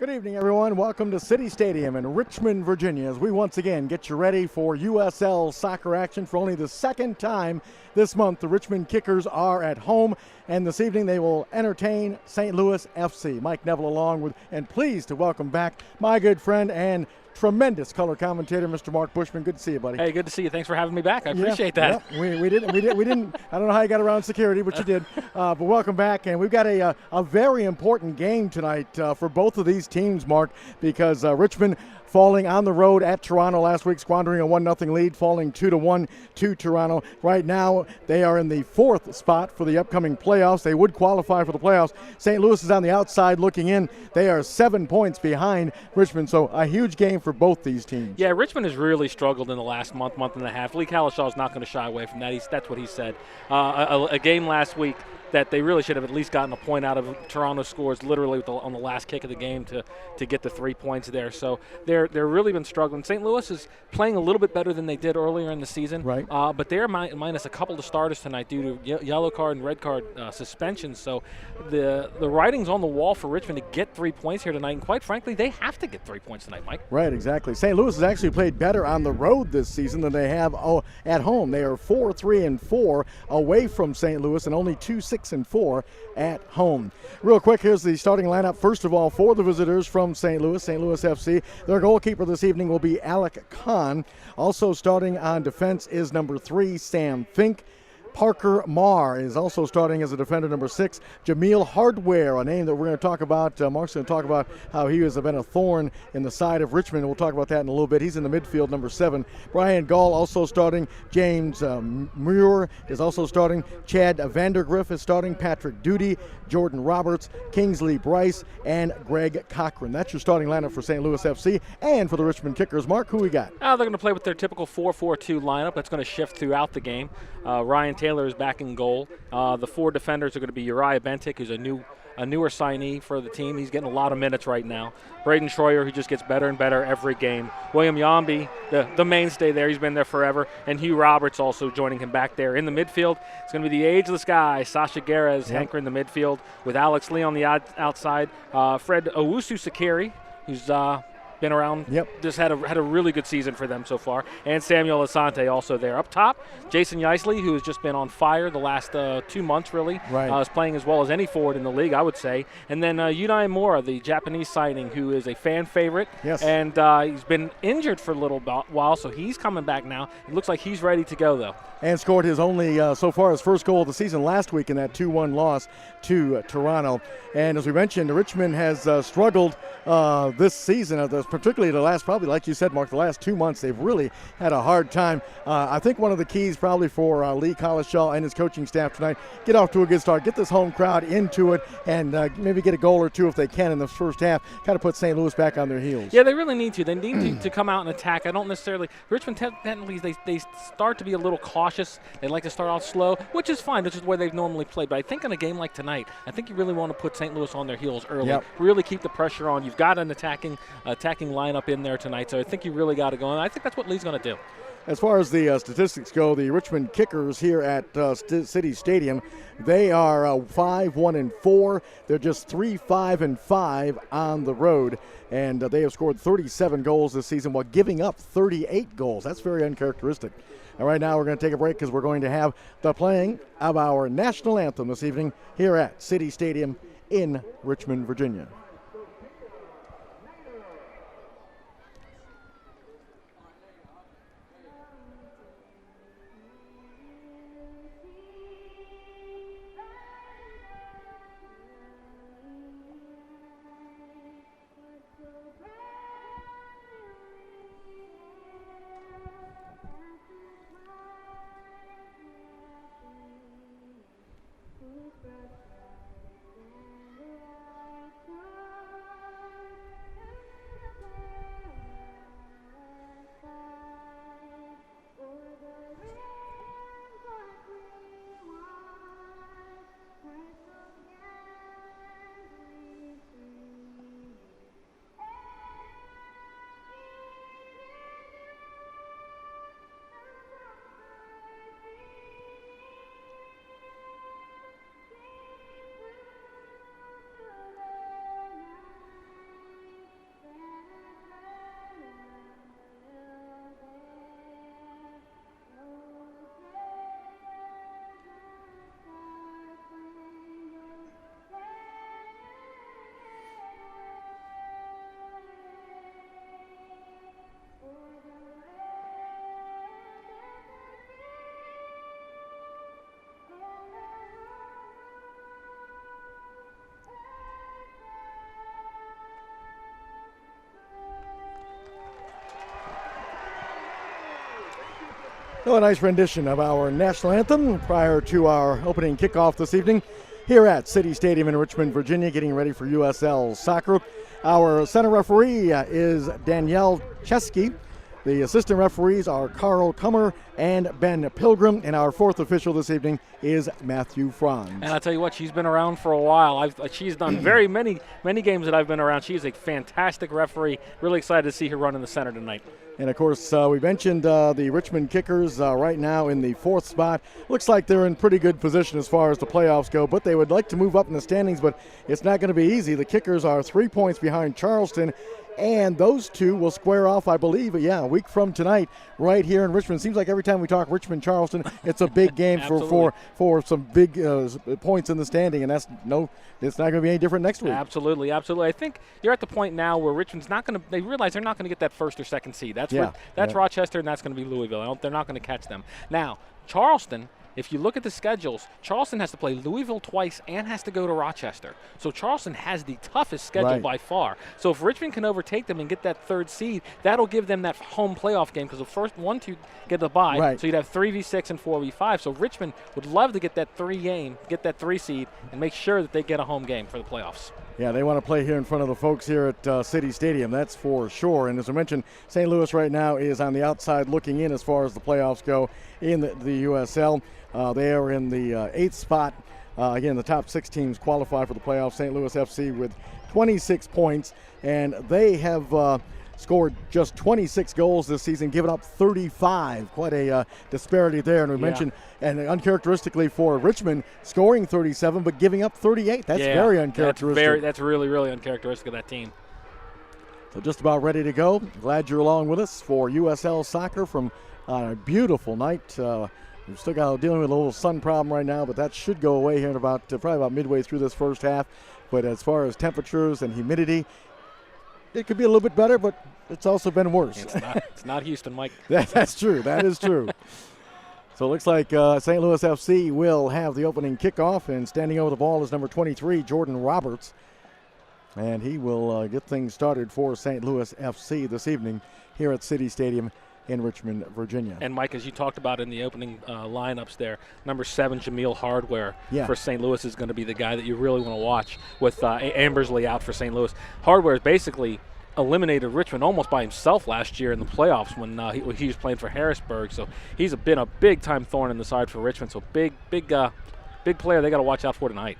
Good evening, everyone. Welcome to City Stadium in Richmond, Virginia, as we once again get you ready for USL soccer action for only the second time this month. The Richmond Kickers are at home, and this evening they will entertain St. Louis FC. Mike Neville along with, and pleased to welcome back my good friend and tremendous color commentator, Mr. Mark Bushman. Good to see you, buddy. Hey, good to see you. Thanks for having me back. I appreciate that. Yeah. We didn't. I don't know how you got around security, but you did. But welcome back, and we've got a very important game tonight for both of these teams, Mark, because Richmond falling on the road at Toronto last week, squandering a 1-0 lead, falling 2-1 to Toronto. Right now, they are in the fourth spot for the upcoming playoffs. They would qualify for the playoffs. St. Louis is on the outside looking in. They are 7 points behind Richmond, so a huge game for both these teams. Yeah, Richmond has really struggled in the last month and a half. Lee Calishaw's is not going to shy away from that. That's what he said. A game last week that they really should have at least gotten a point out of. Toronto scores literally on the last kick of the game to get the 3 points there. So they're really been struggling. St. Louis is playing a little bit better than they did earlier in the season. Right. But they're minus a couple of starters tonight due to yellow card and red card suspensions. So the writing's on the wall for Richmond to get 3 points here tonight. And quite frankly, they have to get 3 points tonight, Mike. Right, exactly. St. Louis has actually played better on the road this season than they have at home. They are 4-3-4 away from St. Louis and only 2-6-4 at home. Real quick, here's the starting lineup. First of all, for the visitors from St. Louis FC. Their goalkeeper this evening will be Alec Kahn. Also starting on defense is number 3, Sam Fink. Parker Marr is also starting as a defender, number 6. Jameel Hardware, a name that we're going to talk about. Mark's going to talk about how he has been a thorn in the side of Richmond. We'll talk about that in a little bit. He's in the midfield, number 7. Brian Gall also starting. James Muir is also starting. Chad Vandergriff is starting. Patrick Duty, Jordan Roberts, Kingsley Bryce, and Greg Cochran. That's your starting lineup for St. Louis FC. And for the Richmond Kickers, Mark, who we got? They're going to play with their typical 4-4-2 lineup. That's going to shift throughout the game. Ryan Taylor is back in goal. The 4 defenders are going to be Uriah Bentic, who's a newer signee for the team. He's getting a lot of minutes right now. Braden Schroyer, who just gets better and better every game. William Yambi, the mainstay there. He's been there forever. And Hugh Roberts also joining him back there. In the midfield, it's going to be the ageless guy, Sasha Guerra, hankering the midfield with Alex Lee on the outside. Fred Owusu-Sakiri, who's been around. Yep. Just had a really good season for them so far. And Samuel Asante also there. Up top, Jason Yeisley, who has just been on fire the last 2 months, really. Right. Is playing as well as any forward in the league, I would say. And then Unai Mora, the Japanese signing, who is a fan favorite. Yes. And he's been injured for a little while, so he's coming back now. It looks like he's ready to go, though. And scored his only, so far, his first goal of the season last week in that 2-1 loss to Toronto. And as we mentioned, Richmond has struggled this season, particularly the last, probably like you said, Mark, the last 2 months. They've really had a hard time. I think one of the keys probably for Lee Collishaw and his coaching staff tonight, get off to a good start, get this home crowd into it, and maybe get a goal or two if they can in the first half, kind of put St. Louis back on their heels. Yeah, they really need to. They need to come out and attack. I don't necessarily – Richmond technically, they start to be a little cautious. They like to start off slow, which is fine. This is where they've normally played. But I think in a game like tonight, I think you really want to put St. Louis on their heels early. Yep. Really keep the pressure on. You've got an attacking lineup in there tonight, so I think you really got to go. And I think that's what Lee's going to do. As far as the statistics go, the Richmond Kickers here at City Stadium, they are 5-1-4. They're just 3-5-5 on the road, and they have scored 37 goals this season while giving up 38 goals. That's very uncharacteristic. And right now we're going to take a break because we're going to have the playing of our national anthem this evening here at City Stadium in Richmond, Virginia. A nice rendition of our national anthem prior to our opening kickoff this evening here at City Stadium in Richmond, Virginia, getting ready for USL soccer. Our center referee is Danielle Chesky. The assistant referees are Carl Kummer and Ben Pilgrim, and our fourth official this evening is Matthew Franz. And I'll tell you what, she's been around for a while. She's done very many games that I've been around. She's a fantastic referee. Really excited to see her run in the center tonight. And, of course, we mentioned the Richmond Kickers right now in the fourth spot. Looks like they're in pretty good position as far as the playoffs go, but they would like to move up in the standings, but it's not going to be easy. The Kickers are 3 points behind Charleston, and those two will square off, I believe, a week from tonight right here in Richmond. Seems like every time we talk Richmond-Charleston, it's a big game for some big points in the standing, and it's not going to be any different next week. Absolutely. I think you're at the point now where Richmond's not going to – they realize they're not going to get that first or second seed. That's Rochester, and that's going to be Louisville. They're not going to catch them. Now, Charleston – if you look at the schedules, Charleston has to play Louisville twice and has to go to Rochester. So Charleston has the toughest schedule by far. So if Richmond can overtake them and get that third seed, that'll give them that home playoff game because the first 1-2 get the bye. Right. So you'd have 3v6 and 4v5. So Richmond would love to get that 3 seed and make sure that they get a home game for the playoffs. Yeah, they want to play here in front of the folks here at City Stadium, that's for sure. And as I mentioned, St. Louis right now is on the outside looking in as far as the playoffs go in the USL. They are in the 8th spot. Again, the top 6 teams qualify for the playoffs. St. Louis FC with 26 points, and they have scored just 26 goals this season, giving up 35. Quite a disparity there. And we mentioned, and uncharacteristically for Richmond, scoring 37 but giving up 38. That's very uncharacteristic. That's really, really uncharacteristic of that team. So just about ready to go. Glad you're along with us for USL soccer from a beautiful night. We've still got dealing with a little sun problem right now, but that should go away here in probably about midway through this first half. But as far as temperatures and humidity, it could be a little bit better, but it's also been worse. It's not Houston, Mike. That's true. That is true. So it looks like St. Louis FC will have the opening kickoff, and standing over the ball is number 23, Jordan Roberts. And he will get things started for St. Louis FC this evening here at City Stadium in Richmond, Virginia. And, Mike, as you talked about in the opening lineups there, number 7, Jameel Hardware for St. Louis is going to be the guy that you really want to watch with Ambersley out for St. Louis. Hardware has basically eliminated Richmond almost by himself last year in the playoffs when he was playing for Harrisburg. So he's been a big-time thorn in the side for Richmond. So big player they got to watch out for tonight.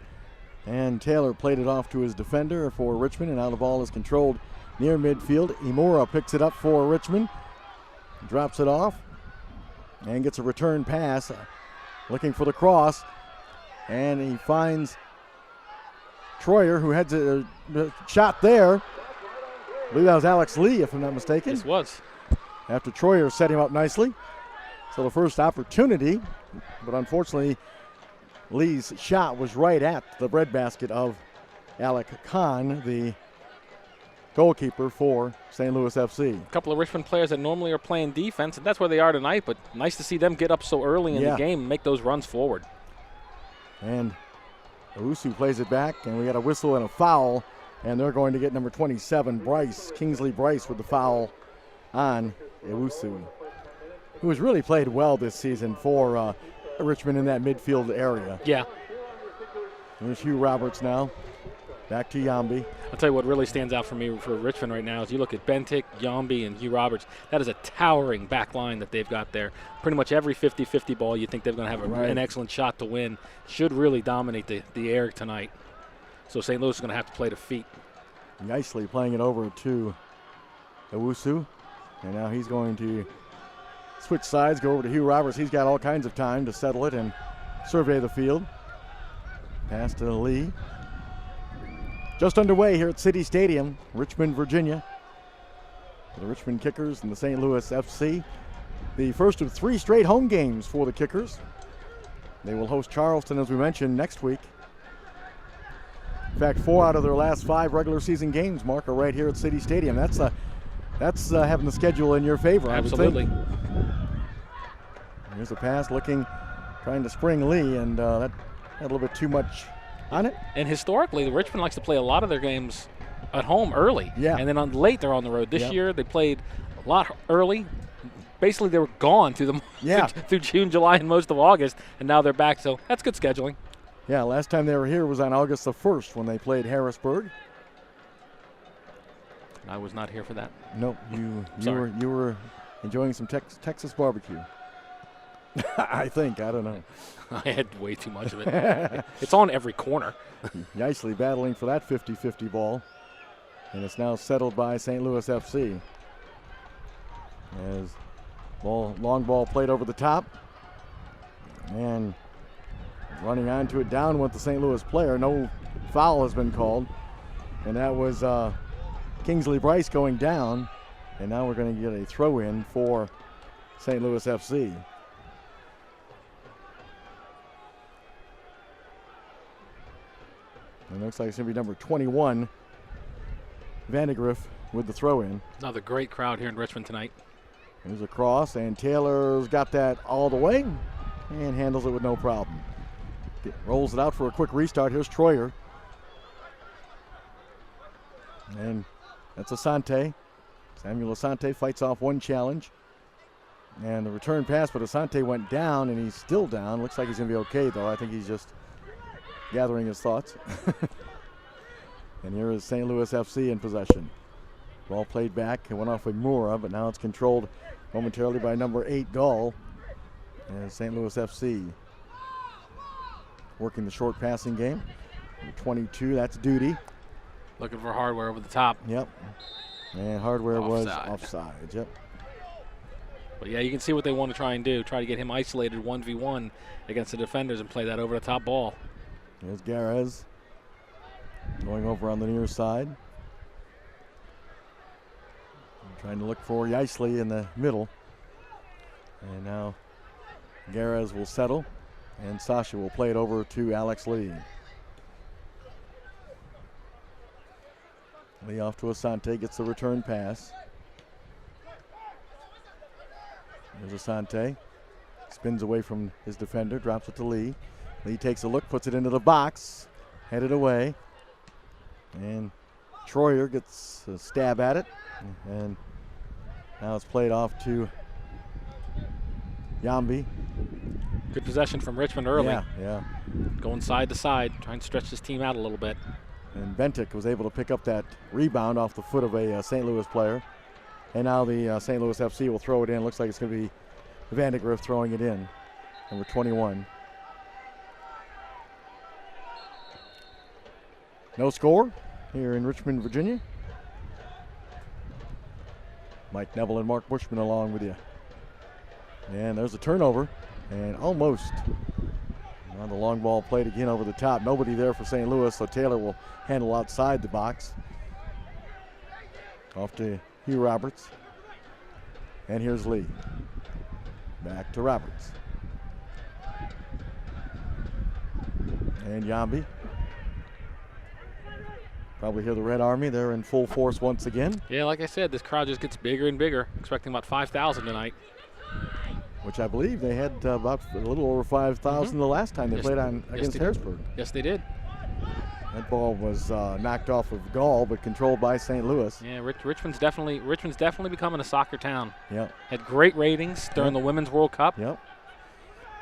And Taylor played it off to his defender for Richmond, and now the ball is controlled near midfield. Imura picks it up for Richmond. Drops it off and gets a return pass, looking for the cross, and he finds Troyer, who heads a shot there. I believe that was Alex Lee, if I'm not mistaken. This was. After Troyer set him up nicely. So the first opportunity, but unfortunately Lee's shot was right at the breadbasket of Alec Khan, the goalkeeper for St. Louis FC. A couple of Richmond players that normally are playing defense, and that's where they are tonight, but nice to see them get up so early in the game and make those runs forward. And Owusu plays it back, and we got a whistle and a foul, and they're going to get number 27, Kingsley Bryce, with the foul on Owusu, who has really played well this season for Richmond in that midfield area. Yeah. There's Hugh Roberts now. Back to Yambi. I'll tell you what really stands out for me for Richmond right now is you look at Bentic, Yambi, and Hugh Roberts. That is a towering back line that they've got there. Pretty much every 50-50 ball you think they're going to have an excellent shot to win. Should really dominate the air tonight. So St. Louis is going to have to play to feet. Nicely playing it over to Owusu. And now he's going to switch sides, go over to Hugh Roberts. He's got all kinds of time to settle it and survey the field. Pass to Lee. Just underway here at City Stadium, Richmond, Virginia. The Richmond Kickers and the St. Louis FC. The first of 3 straight home games for the Kickers. They will host Charleston, as we mentioned, next week. In fact, 4 out of their last 5 regular season games, Mark, are right here at City Stadium. That's having the schedule in your favor, absolutely. I would think. Here's a pass trying to spring Lee, and that had a little bit too much on it. And historically, Richmond likes to play a lot of their games at home early. Yeah. And then late they're on the road. This year they played a lot early, basically they were gone through through June, July, and most of August, and now they're back. So that's good scheduling. Yeah, last time they were here was on August the 1st when they played Harrisburg. I was not here for that. Nope, you were enjoying some Texas barbecue. I think, I don't know. I had way too much of it. It's on every corner. Nicely battling for that 50-50 ball. And it's now settled by St. Louis FC. As long ball played over the top. And running onto it, down with the St. Louis player. No foul has been called. And that was Kingsley Bryce going down. And now we're going to get a throw in for St. Louis FC. And it looks like it's going to be number 21, Vandegrift, with the throw in. Another great crowd here in Richmond tonight. There's a cross, and Taylor's got that all the way and handles it with no problem. Rolls it out for a quick restart. Here's Troyer. And that's Asante. Samuel Asante fights off one challenge. And the return pass, but Asante went down, and he's still down. Looks like he's going to be okay, though. I think he's just gathering his thoughts. And here is St. Louis FC in possession. Ball played back. It went off with Mura, but now it's controlled momentarily by number 8, Gall. And St. Louis FC working the short passing game. Number 22, that's Duty. Looking for Hardware over the top. Yep. And Hardware was offside. Yep. But yeah, you can see what they want to try and do. Try to get him isolated 1v1 against the defenders and play that over the top ball. There's Garez going over on the near side. Trying to look for Yeisley in the middle. And now Garez will settle, and Sasha will play it over to Alex Lee. Lee off to Asante, gets the return pass. There's Asante. Spins away from his defender, drops it to Lee. Lee takes a look, puts it into the box, headed away. And Troyer gets a stab at it. And now it's played off to Yambi. Good possession from Richmond early. Yeah. Going side to side, trying to stretch this team out a little bit. And Bentic was able to pick up that rebound off the foot of a St. Louis player. And now the St. Louis FC will throw it in. Looks like it's going to be Vandegrift throwing it in, number 21. No score here in Richmond, Virginia. Mike Neville and Mark Bushman along with you. And there's a turnover, and almost. Now the long ball played again over the top. Nobody there for St. Louis, so Taylor will handle outside the box. Off to Hugh Roberts. And here's Lee. Back to Roberts. And Yambi. Probably hear the Red Army. They're in full force once again. Yeah, like I said, this crowd just gets bigger and bigger. Expecting about 5,000 tonight. Which I believe they had about a little over 5,000 the last time they played against Harrisburg. Yes, they did. That ball was knocked off of Gall, but controlled by St. Louis. Yeah, Richmond's definitely becoming a soccer town. Yep. Had great ratings during the Women's World Cup. Yep.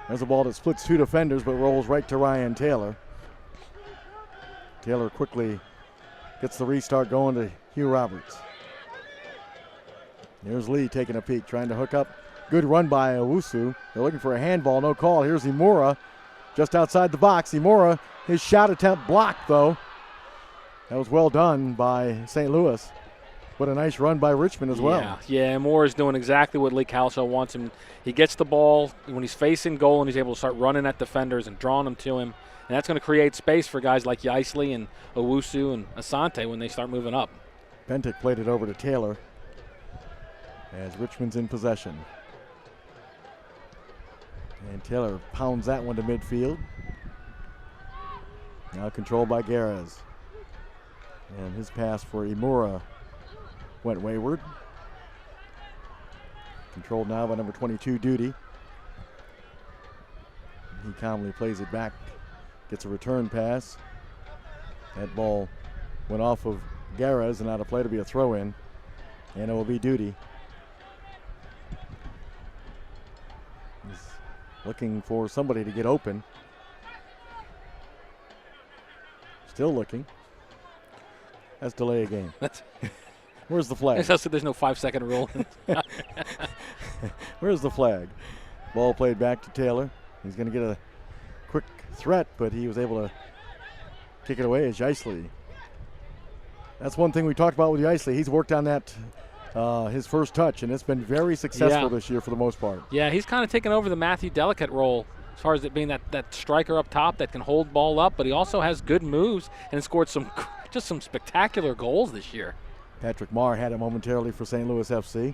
There's a ball that splits two defenders, but rolls right to Ryan Taylor. Taylor quickly gets the restart going to Hugh Roberts. Here's Lee taking a peek, trying to hook up. Good run by Owusu. They're looking for a handball, no call. Here's Imura just outside the box. Imura, his shot attempt blocked, though. That was well done by St. Louis. But a nice run by Richmond as well. Yeah, Imura's doing exactly what Lee Calso wants him. He gets the ball when he's facing goal, and he's able to start running at defenders and drawing them to him. And that's going to create space for guys like Yeisley and Owusu and Asante when they start moving up. Bentic played it over to Taylor as Richmond's in possession. And Taylor pounds that one to midfield. Now controlled by Garez. And his pass for Imura went wayward. Controlled now by number 22, Duty. He calmly plays it back. Gets a return pass. That ball went off of Garez and out of play to be a throw-in. And it will be Duty. looking for somebody to get open. Still looking. That's delay a game. Where's the flag? There's no 5-second rule. Where's the flag? Ball played back to Taylor. He's going to get a quick threat, but he was able to kick it away as Yeisley. That's one thing we talked about with Yeisley. He's worked on that his first touch, and it's been very successful this year for the most part. Yeah, he's kind of taken over the Matthew Delicate role as far as it being that striker up top that can hold ball up, but he also has good moves and scored some spectacular goals this year. Patrick Marr had it momentarily for St. Louis FC.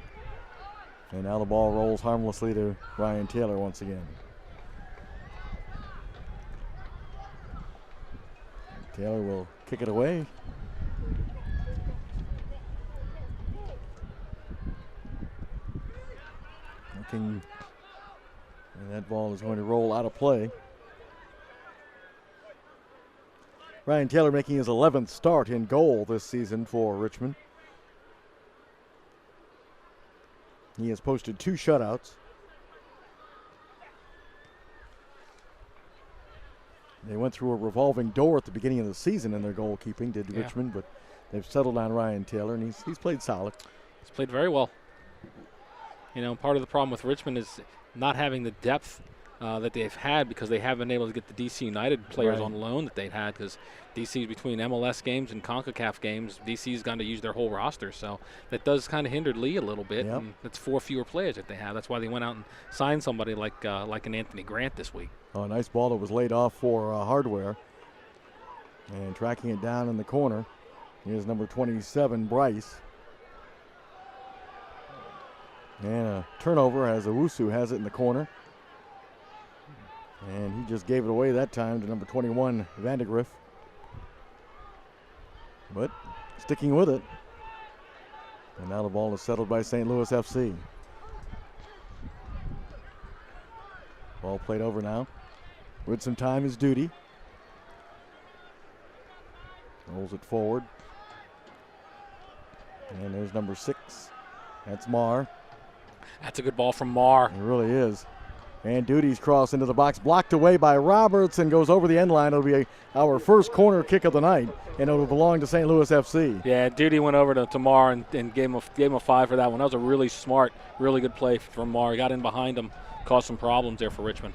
And now the ball rolls harmlessly to Ryan Taylor once again. Taylor will kick it away. And that ball is going to roll out of play. Ryan Taylor making his 11th start in goal this season for Richmond. He has posted 2 shutouts. They went through a revolving door at the beginning of the season in their goalkeeping, did Richmond, but they've settled on Ryan Taylor, and he's played solid. He's played very well. You know, part of the problem with Richmond is not having the depth that they've had because they haven't been able to get the DC United players on loan that they've had, because DC's between MLS games and CONCACAF games, DC's gone to use their whole roster. So that does kind of hinder Lee a little bit. And that's 4 fewer players that they have. That's why they went out and signed somebody like an Anthony Grant this week. Oh, a nice ball that was laid off for Hardware. And tracking it down in the corner is number 27, Bryce. And a turnover as Owusu has it in the corner. And he just gave it away that time to number 21, Vandegrift. But sticking with it. And now the ball is settled by St. Louis FC. Ball played over now. With some time is Duty. Rolls it forward. And there's number 6. That's Marr. That's a good ball from Marr. It really is. And Duty's cross into the box, blocked away by Roberts and goes over the end line. It'll be our first corner kick of the night, and it'll belong to St. Louis FC. Yeah, Duty went over to Marr and gave him a 5 for that one. That was a really smart, really good play from Marr. He got in behind him, caused some problems there for Richmond.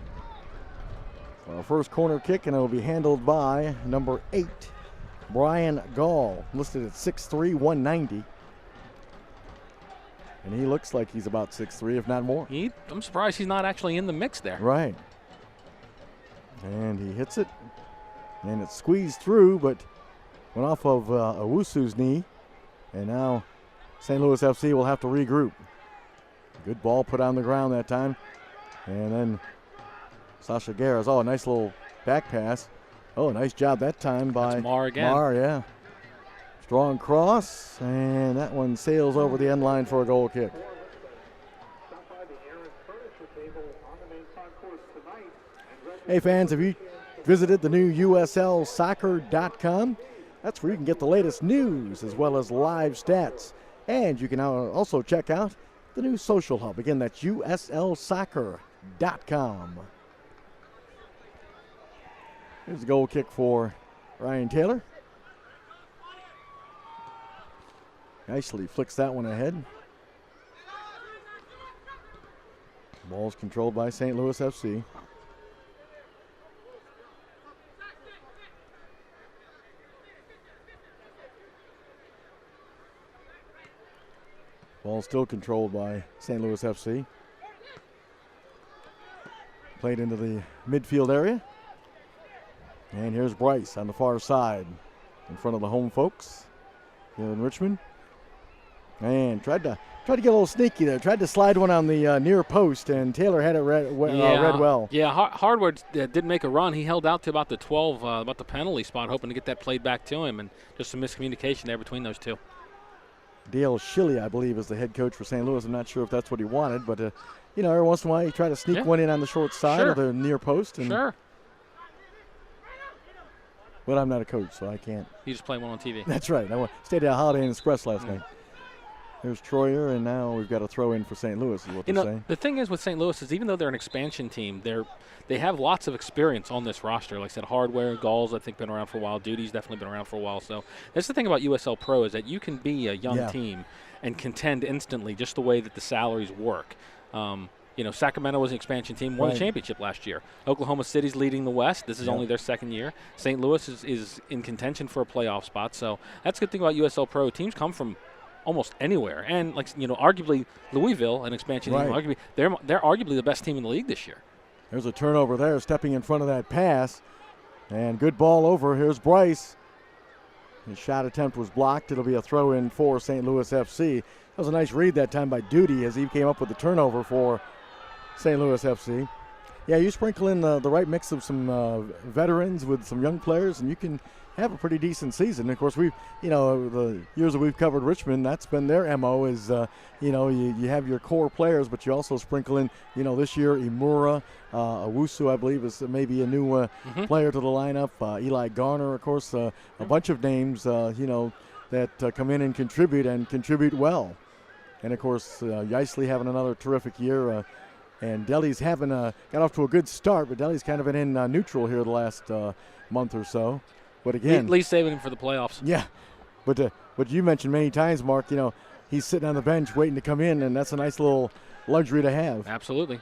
Our first corner kick, and it will be handled by number 8, Brian Gall, listed at 6'3", 190. And he looks like he's about 6'3", if not more. I'm surprised he's not actually in the mix there. Right. And he hits it. And it's squeezed through, but went off of Owusu's knee. And now St. Louis FC will have to regroup. Good ball put on the ground that time. And then Sasha Garras. Oh, a nice little back pass. Oh, nice job that time by Marr again. Marr, yeah. Strong cross, and that one sails over the end line for a goal kick. Hey fans, have you visited the new USLsoccer.com? That's where you can get the latest news as well as live stats. And you can also check out the new social hub. Again, that's USLsoccer.com. Here's a goal kick for Ryan Taylor. Nicely flicks that one ahead. Ball's controlled by St. Louis FC. Ball still controlled by St. Louis FC. Played into the midfield area. And here's Bryce on the far side in front of the home folks here in Richmond. And tried to get a little sneaky there. Tried to slide one on the near post, and Taylor had it read well. Yeah, Hardwood did make a run. He held out to about the 12, about the penalty spot, hoping to get that played back to him, and just some miscommunication there between those two. Dale Schilly, I believe, is the head coach for St. Louis. I'm not sure if that's what he wanted, but every once in a while you try to sneak one in on the short side of the near post. And sure. But I'm not a coach, so I can't. You just play one on TV. That's right. I stayed at a Holiday Inn Express last night. Here's Troyer, and now we've got a throw in for St. Louis, is what they're saying. The thing is with St. Louis is even though they're an expansion team, they have lots of experience on this roster. Like I said, Hardware, Gulls, I think, been around for a while. Duty's definitely been around for a while. So that's the thing about USL Pro is that you can be a young team and contend instantly just the way that the salaries work. Sacramento was an expansion team, won the championship last year. Oklahoma City's leading the West. This is only their second year. St. Louis is in contention for a playoff spot. So that's the good thing about USL Pro. Teams come from almost anywhere, and arguably Louisville, an expansion team, arguably they're arguably the best team in the league this year. There's a turnover there, stepping in front of that pass, and good ball over. Here's Bryce. His shot attempt was blocked. It'll be a throw in for St. Louis FC. That was a nice read that time by Duty as he came up with the turnover for St. Louis FC. Yeah, you sprinkle in the right mix of some veterans with some young players, and you can have a pretty decent season. Of course, the years that we've covered Richmond, that's been their MO is, you have your core players, but you also sprinkle in, this year Imura, Owusu, I believe, is maybe a new player to the lineup. Eli Garner, of course, a bunch of names, that come in and contribute well. And, of course, Yeisley having another terrific year. And Delhi's got off to a good start, but Delhi's kind of been in neutral here the last month or so. But again, at least saving him for the playoffs. Yeah, but you mentioned many times, Mark. He's sitting on the bench waiting to come in, and that's a nice little luxury to have. Absolutely.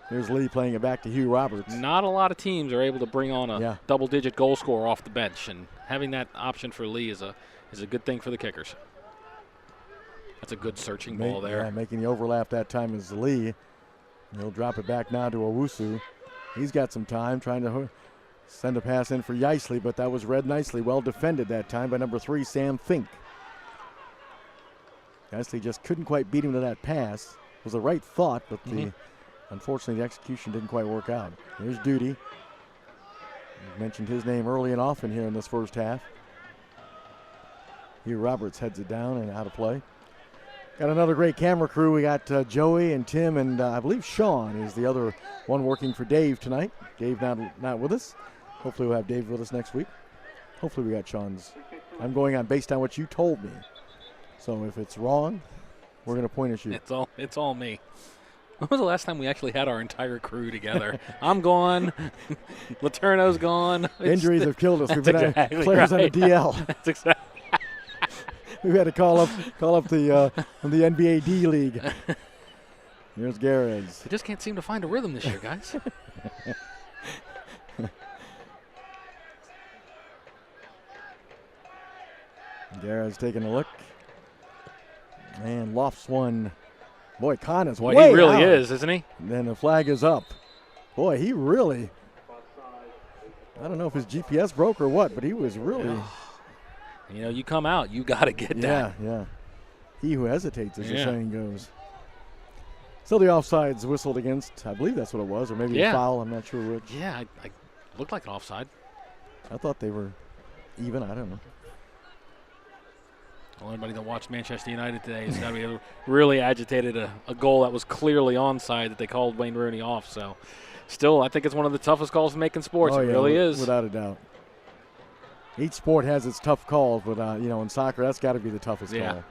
Here's Lee playing it back to Hugh Roberts. Not a lot of teams are able to bring on a double-digit goal scorer off the bench, and having that option for Lee is a good thing for the kickers. That's a good searching ball there. Yeah, making the overlap that time is Lee. He'll drop it back now to Owusu. He's got some time trying to send a pass in for Yeisley, but that was read nicely. Well defended that time by number 3, Sam Fink. Yeisley just couldn't quite beat him to that pass. It was the right thought, but unfortunately the execution didn't quite work out. Here's Duty. We've mentioned his name early and often here in this first half. Hugh Roberts heads it down and out of play. Got another great camera crew. We got Joey and Tim, and I believe Sean is the other one working for Dave tonight. Dave not with us. Hopefully we'll have Dave with us next week. Hopefully we got Sean's. I'm going on based on what you told me. So if it's wrong, we're going to point at you. It's all me. When was the last time we actually had our entire crew together? I'm gone. Laterno's gone. Injuries have killed us. We've been players on the DL. That's exactly. We've had to call up the NBA D League. Here's Garrett. We just can't seem to find a rhythm this year, guys. Garrett's taking a look. And lofts one. Boy, Khan is way out. He really is, isn't he? And then the flag is up. Boy, he really, I don't know if his GPS broke or what, but he was really. You come out, you got to get that. Yeah. He who hesitates, as the saying goes. So the offside's whistled against. I believe that's what it was, or maybe a foul. I'm not sure which. Yeah, I looked like an offside. I thought they were even. I don't know. Well, anybody that watched Manchester United today has got to be really agitated a goal that was clearly onside that they called Wayne Rooney off. So, still, I think it's one of the toughest calls to make in sports. It really is. Without a doubt. Each sport has its tough calls, but in soccer, that's got to be the toughest call.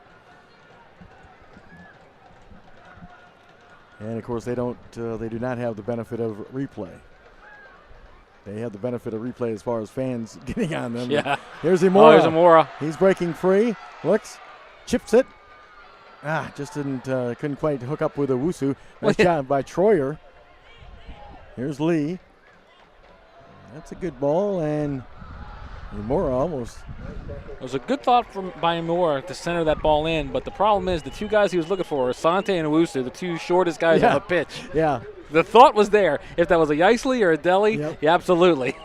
And of course, they do not have the benefit of replay. They have the benefit of replay as far as fans getting on them. Yeah. Here's Imura. There's Imura. He's breaking free. Looks, chips it. Just couldn't quite hook up with Owusu. Nice job by Troyer. Here's Lee. That's a good ball, and Imura almost. It was a good thought by Imura to center that ball in, but the problem is the two guys he was looking for, Asante and Owusu, the two shortest guys on the pitch. Yeah. The thought was there. If that was a Yeisley or a Deli, yeah, absolutely.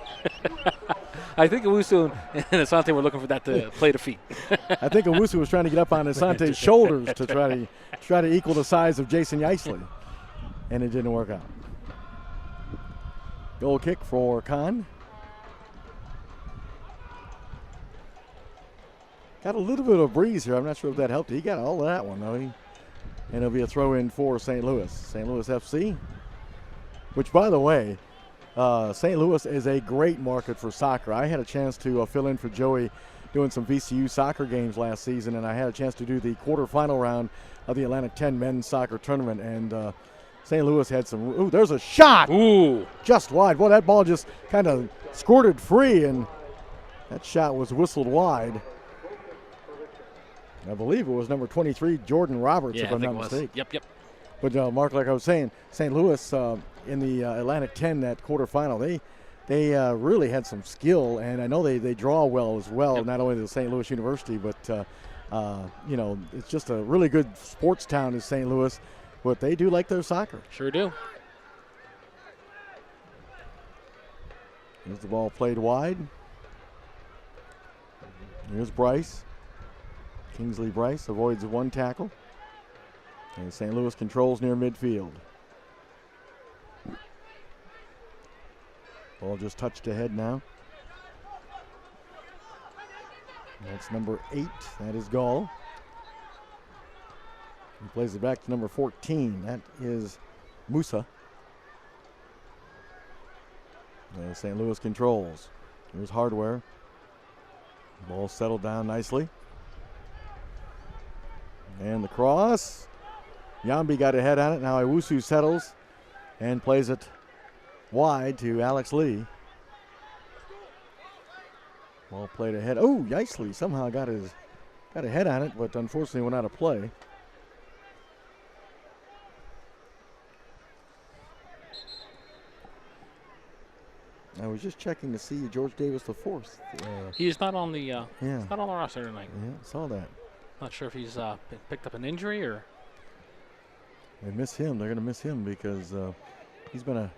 I think Owusu and Asante were looking for that to play to feet. I think Owusu was trying to get up on Asante's shoulders to try to equal the size of Jason Yeisley, and it didn't work out. Goal kick for Khan. Got a little bit of a breeze here. I'm not sure if that helped. He got all of that one, though. And it'll be a throw-in for St. Louis. St. Louis FC, which, by the way, St. Louis is a great market for soccer. I had a chance to fill in for Joey doing some VCU soccer games last season, and I had a chance to do the quarterfinal round of the Atlantic 10 men's soccer tournament, and St. Louis had some. Ooh, there's a shot. Ooh. Just wide. Well, that ball just kind of squirted free, and that shot was whistled wide. I believe it was number 23, Jordan Roberts, if I'm not mistaken. Yep. But, Mark, like I was saying, St. Louis in the Atlantic 10, that quarterfinal, they really had some skill, and I know they draw well as well, not only the St. Louis University, but, it's just a really good sports town in St. Louis. But they do like their soccer. Sure do. Here's the ball played wide. Here's Bryce. Kingsley Bryce avoids one tackle. And St. Louis controls near midfield. Ball just touched ahead now. That's number 8. That is Gall. He plays it back to number 14. That is Musa. St. Louis controls. Here's Hardware. Ball settled down nicely. And the cross. Yambi got a head on it. Now Iwusu settles and plays it wide to Alex Lee. Ball played ahead. Oh, Yeisley somehow got a head on it, but unfortunately went out of play. I was just checking to see George Davis IV. He's not on the he's not on the roster tonight. Yeah, saw that. Not sure if he's picked up an injury or. They miss him. They're going to miss him because he's been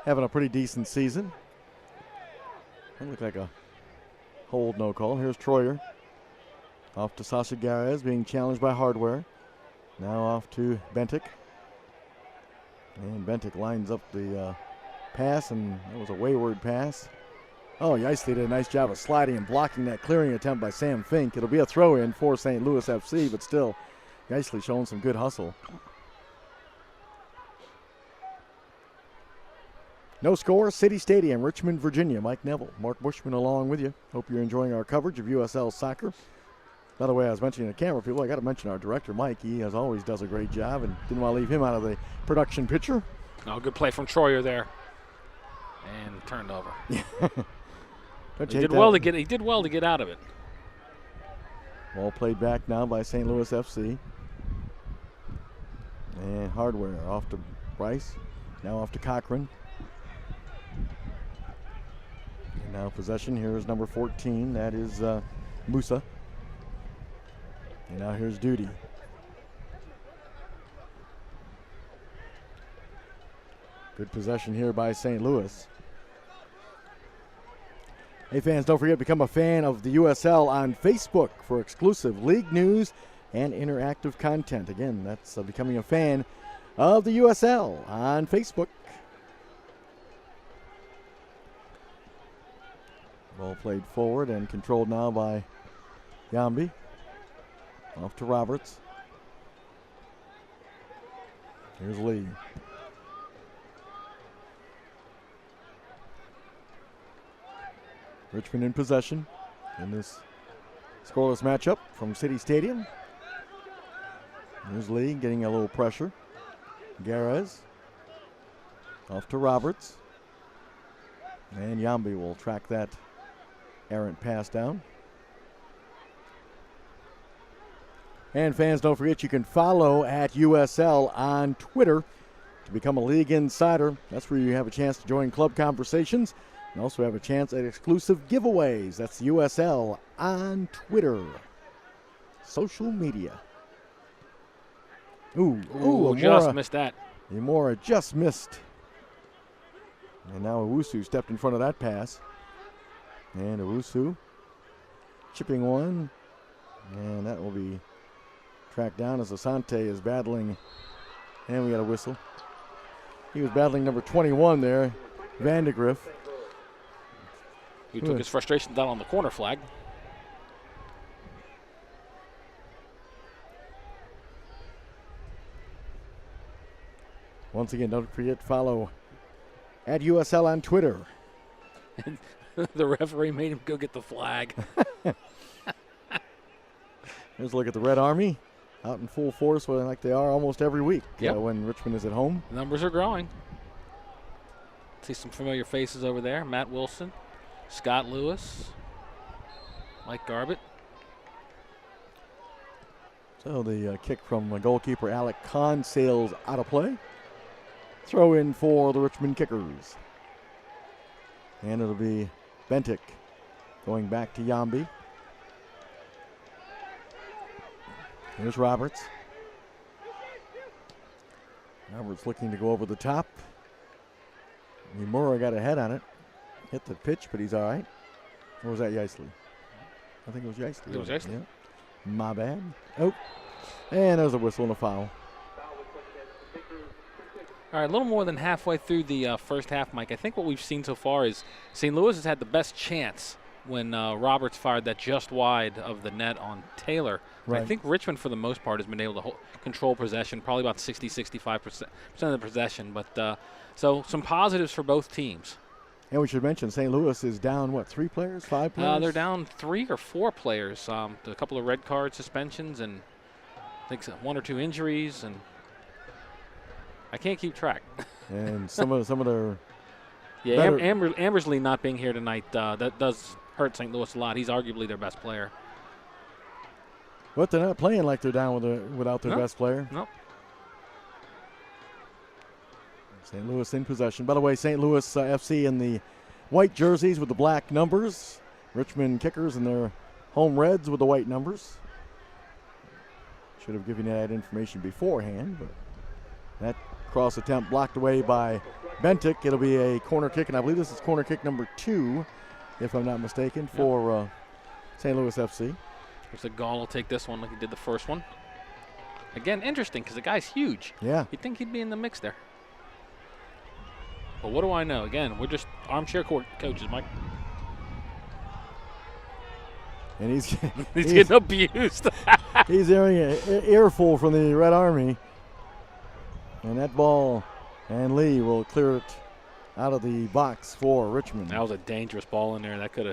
having a pretty decent season. That looked like a hold, no call. Here's Troyer. Off to Sasha Garez, being challenged by Hardware. Now off to Bentic. And Bentic lines up the pass, and that was a wayward pass. Oh, Yeisley did a nice job of sliding and blocking that clearing attempt by Sam Fink. It'll be a throw-in for St. Louis FC, but still, Yeisley showing some good hustle. No score, City Stadium, Richmond, Virginia. Mike Neville, Mark Bushman along with you. Hope you're enjoying our coverage of USL soccer. By the way, I was mentioning the camera people, I got to mention our director, Mike. He, as always, does a great job and didn't want to leave him out of the production picture. Oh, good play from Troyer there. And turned over. He did well to get out of it. Ball played back now by St. Louis FC. And Hardware off to Bryce. Now off to Cochran. And now possession. Here is number 14. That is Musa. And now here's Duty. Good possession here by St. Louis. Hey fans, don't forget to become a fan of the USL on Facebook for exclusive league news and interactive content. Again, that's becoming a fan of the USL on Facebook. Ball played forward and controlled now by Yambi. Off to Roberts. Here's Lee. Richmond in possession in this scoreless matchup from City Stadium. Here's Lee getting a little pressure. Garez off to Roberts. And Yambi will track that errant pass down. And fans, don't forget you can follow at USL on Twitter to become a league insider. That's where you have a chance to join club conversations and also have a chance at exclusive giveaways. That's USL on Twitter. Social media. Ooh, just missed that. Imora just missed. And now Owusu stepped in front of that pass. And Owusu chipping one. And that will be tracked down as Asante is battling. And we got a whistle. He was battling number 21 there, Vandegrift. He took his frustration down on the corner flag. Once again, don't forget to follow at USL on Twitter. The referee made him go get the flag. Here's a look at the Red Army out in full force, like they are almost every week when Richmond is at home. The numbers are growing. See some familiar faces over there. Matt Wilson, Scott Lewis, Mike Garbett. So the kick from goalkeeper Alec Kahn sails out of play. Throw in for the Richmond Kickers. And it'll be Bentic going back to Yambi. Here's Roberts. Roberts looking to go over the top. Mimura got a head on it. Hit the pitch, but he's all right. Or was that Yeisley? I think it was Yeisley. It was Yeisley. Yeah. My bad. Oh. And there's a whistle and a foul. All right, a little more than halfway through the first half, Mike. I think what we've seen so far is St. Louis has had the best chance when Roberts fired that just wide of the net on Taylor. Right. I think Richmond, for the most part, has been able to control possession, probably about 60-65% of the possession. But so some positives for both teams. And we should mention St. Louis is down, 3 players, 5 players? They're down 3 or 4 players. A couple of red card suspensions and I think 1 or 2 injuries, and I can't keep track. And some of their Ambersley not being here tonight, that does hurt St. Louis a lot. He's arguably their best player. But they're not playing like they're down without their best player. Nope. St. Louis in possession. By the way, St. Louis FC in the white jerseys with the black numbers. Richmond Kickers in their home reds with the white numbers. Should have given you that information beforehand, but that cross attempt blocked away by Bentic. It'll be a corner kick, and I believe this is corner kick number 2, if I'm not mistaken, for St. Louis FC. There's a Gall will take this one like he did the first one. Again, interesting because the guy's huge. Yeah. You'd think he'd be in the mix there. But what do I know? Again, we're just armchair coaches, Mike. And he's getting abused. He's hearing an earful from the Red Army. And that ball, and Lee will clear it out of the box for Richmond. That was a dangerous ball in there. That could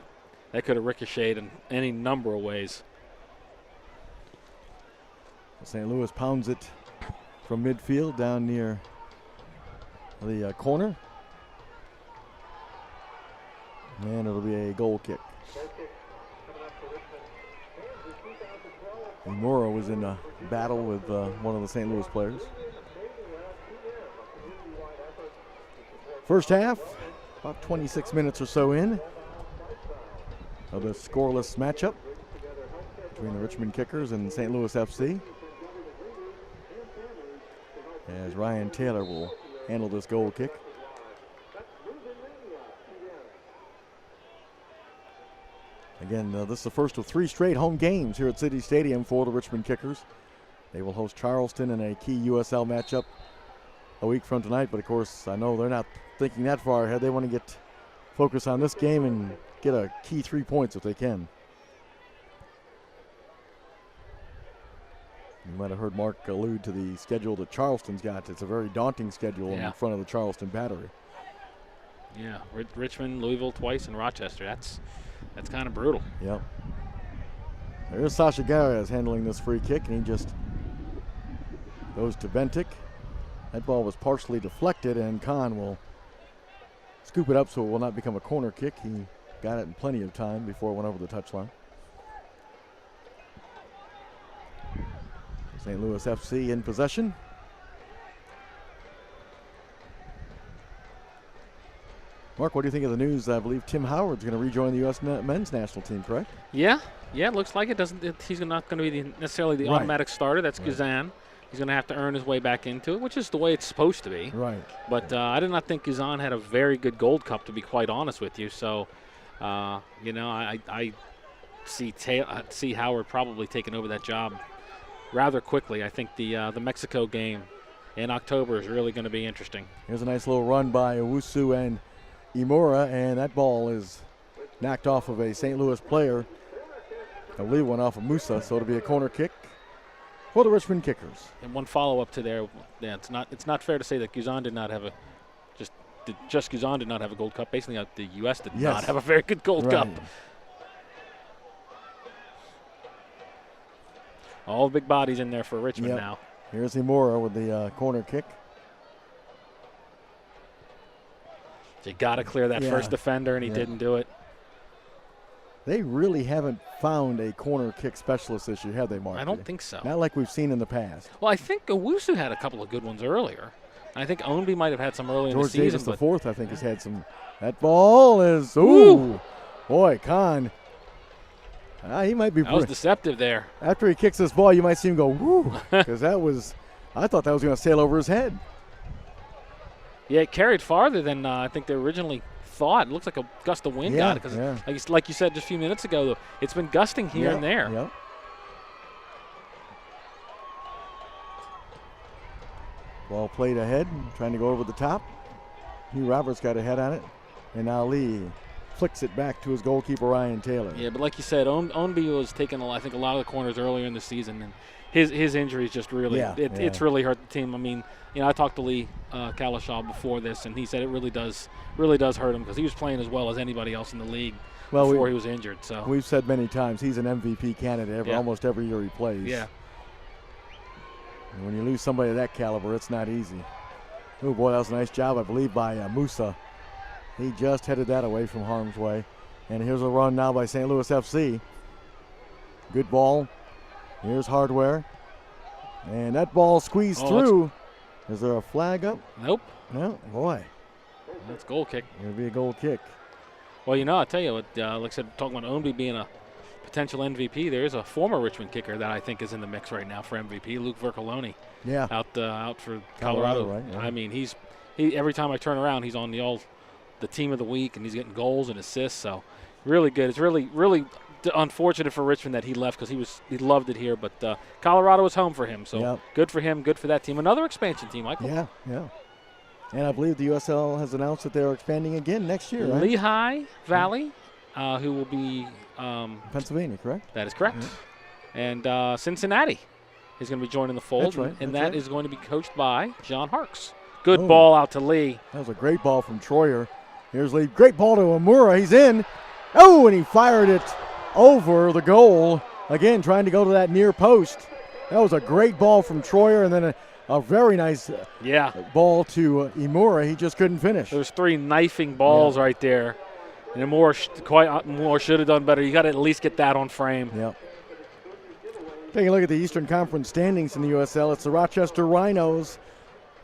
have ricocheted in any number of ways. St. Louis pounds it from midfield down near the corner. And it'll be a goal kick. Mora was in a battle with one of the St. Louis players. First half, about 26 minutes or so in of the scoreless matchup between the Richmond Kickers and St. Louis FC. As Ryan Taylor will handle this goal kick. Again, this is the first of 3 straight home games here at City Stadium for the Richmond Kickers. They will host Charleston in a key USL matchup a week from tonight, but of course I know they're not thinking that far ahead. They want to get focus on this game and get a key 3 points if they can. You might have heard Mark allude to the schedule that Charleston's got. It's a very daunting schedule in front of the Charleston Battery. Yeah, Richmond, Louisville twice, and Rochester. That's kind of brutal. Yep. There's Sasha Garez handling this free kick, and he just goes to Bentic. That ball was partially deflected, and Kahn will scoop it up so it will not become a corner kick. He got it in plenty of time before it went over the touchline. St. Louis FC in possession. Mark, what do you think of the news? I believe Tim Howard's going to rejoin the U.S. men's national team, correct? Yeah, it looks like it. He's not going to be necessarily the automatic starter. That's Guzan. He's going to have to earn his way back into it, which is the way it's supposed to be. Right. But I did not think Guzan had a very good Gold Cup, to be quite honest with you. So, I see Howard probably taking over that job rather quickly. I think the Mexico game in October is really going to be interesting. Here's a nice little run by Owusu and Imura, and that ball is knocked off of a St. Louis player. I believe went off of Musa, so it'll be a corner kick for the Richmond Kickers. And one follow-up to there. Yeah, it's not fair to say that Guzan did not have a Guzan did not have a Gold Cup. Basically, the U.S. did not have a very good Gold Cup. All the big bodies in there for Richmond now. Here's Imura with the corner kick. You got to clear that first defender, and he didn't do it. They really haven't found a corner kick specialist this year, have they, Mark? I don't think so. Not like we've seen in the past. Well, I think Owusu had a couple of good ones earlier. I think Ownby might have had some early in the season. George Davis, the fourth, I think, has had some. That ball is, ooh. Boy, Kahn. He might be. That was deceptive there. After he kicks this ball, you might see him go, woo, because that was, I thought that was going to sail over his head. Yeah, it carried farther than I think they originally thought. It looks like a gust of wind got it because, like you said just a few minutes ago, it's been gusting here and there. Yep. Ball played ahead, trying to go over the top. Hugh Roberts got a head on it, and Ali flicks it back to his goalkeeper, Ryan Taylor. Yeah, but like you said, Ownby was taking, I think, a lot of the corners earlier in the season, and his injuries just really, it's really hurt the team. I mean, I talked to Lee Kalashaw before this, and he said it really does hurt him because he was playing as well as anybody else in the league before he was injured. So we've said many times he's an MVP candidate almost every year he plays. Yeah. And when you lose somebody of that caliber, it's not easy. Oh, boy, that was a nice job, I believe, by Musa. He just headed that away from harm's way. And here's a run now by St. Louis FC. Good ball. Here's Hardware. And that ball squeezed through. Is there a flag up? Nope. No? Boy. That's a goal kick. It'll be a goal kick. Well, I'll tell you what, like I said, talking about Ownby being a potential MVP, there's a former Richmond kicker that I think is in the mix right now for MVP, Luke Vercoloni. Yeah. Out for Colorado. Right? Yeah. I mean, he every time I turn around, he's on the team of the week, and he's getting goals and assists. So really good. It's really, really unfortunate for Richmond that he left because he loved it here. But Colorado was home for him. So good for him. Good for that team. Another expansion team, Michael. Yeah. And I believe the USL has announced that they're expanding again next year, right? Lehigh Valley, who will be Pennsylvania, correct? That is correct. And Cincinnati is going to be joining the fold. That's right. And that is going to be coached by John Harkes. Good ball out to Lee. That was a great ball from Troyer. Here's Lee. Great ball to Imura. He's in. Oh, and he fired it over the goal. Again, trying to go to that near post. That was a great ball from Troyer, and then a very nice ball to Imura. He just couldn't finish. There's three knifing balls right there. And more should have done better. You got to at least get that on frame. Yep. Taking a look at the Eastern Conference standings in the USL, it's the Rochester Rhinos,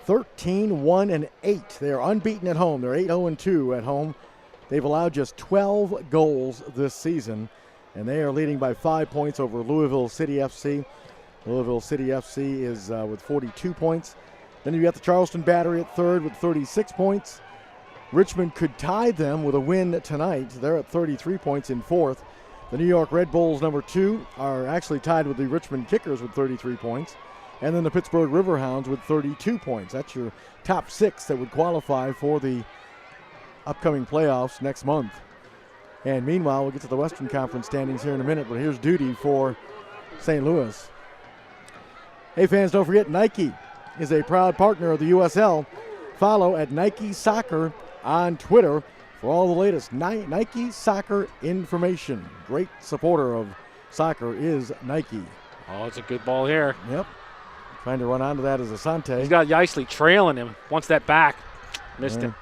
13-1-8. They are unbeaten at home. They're 8-0-2 at home. They've allowed just 12 goals this season, and they are leading by 5 points over Louisville City FC. Louisville City FC is with 42 points. Then you got the Charleston Battery at third with 36 points. Richmond could tie them with a win tonight. They're at 33 points in fourth. The New York Red Bulls, number 2, are actually tied with the Richmond Kickers with 33 points. And then the Pittsburgh Riverhounds with 32 points. That's your top 6 that would qualify for the upcoming playoffs next month. And meanwhile, we'll get to the Western Conference standings here in a minute, but here's duty for St. Louis. Hey fans, don't forget Nike is a proud partner of the USL. Follow at Nike Soccer on Twitter for all the latest Nike soccer information. Great supporter of soccer is Nike. Oh, it's a good ball here. Yep. Trying to run onto that as Asante. He's got Yeisley trailing him. Wants that back. Missed him.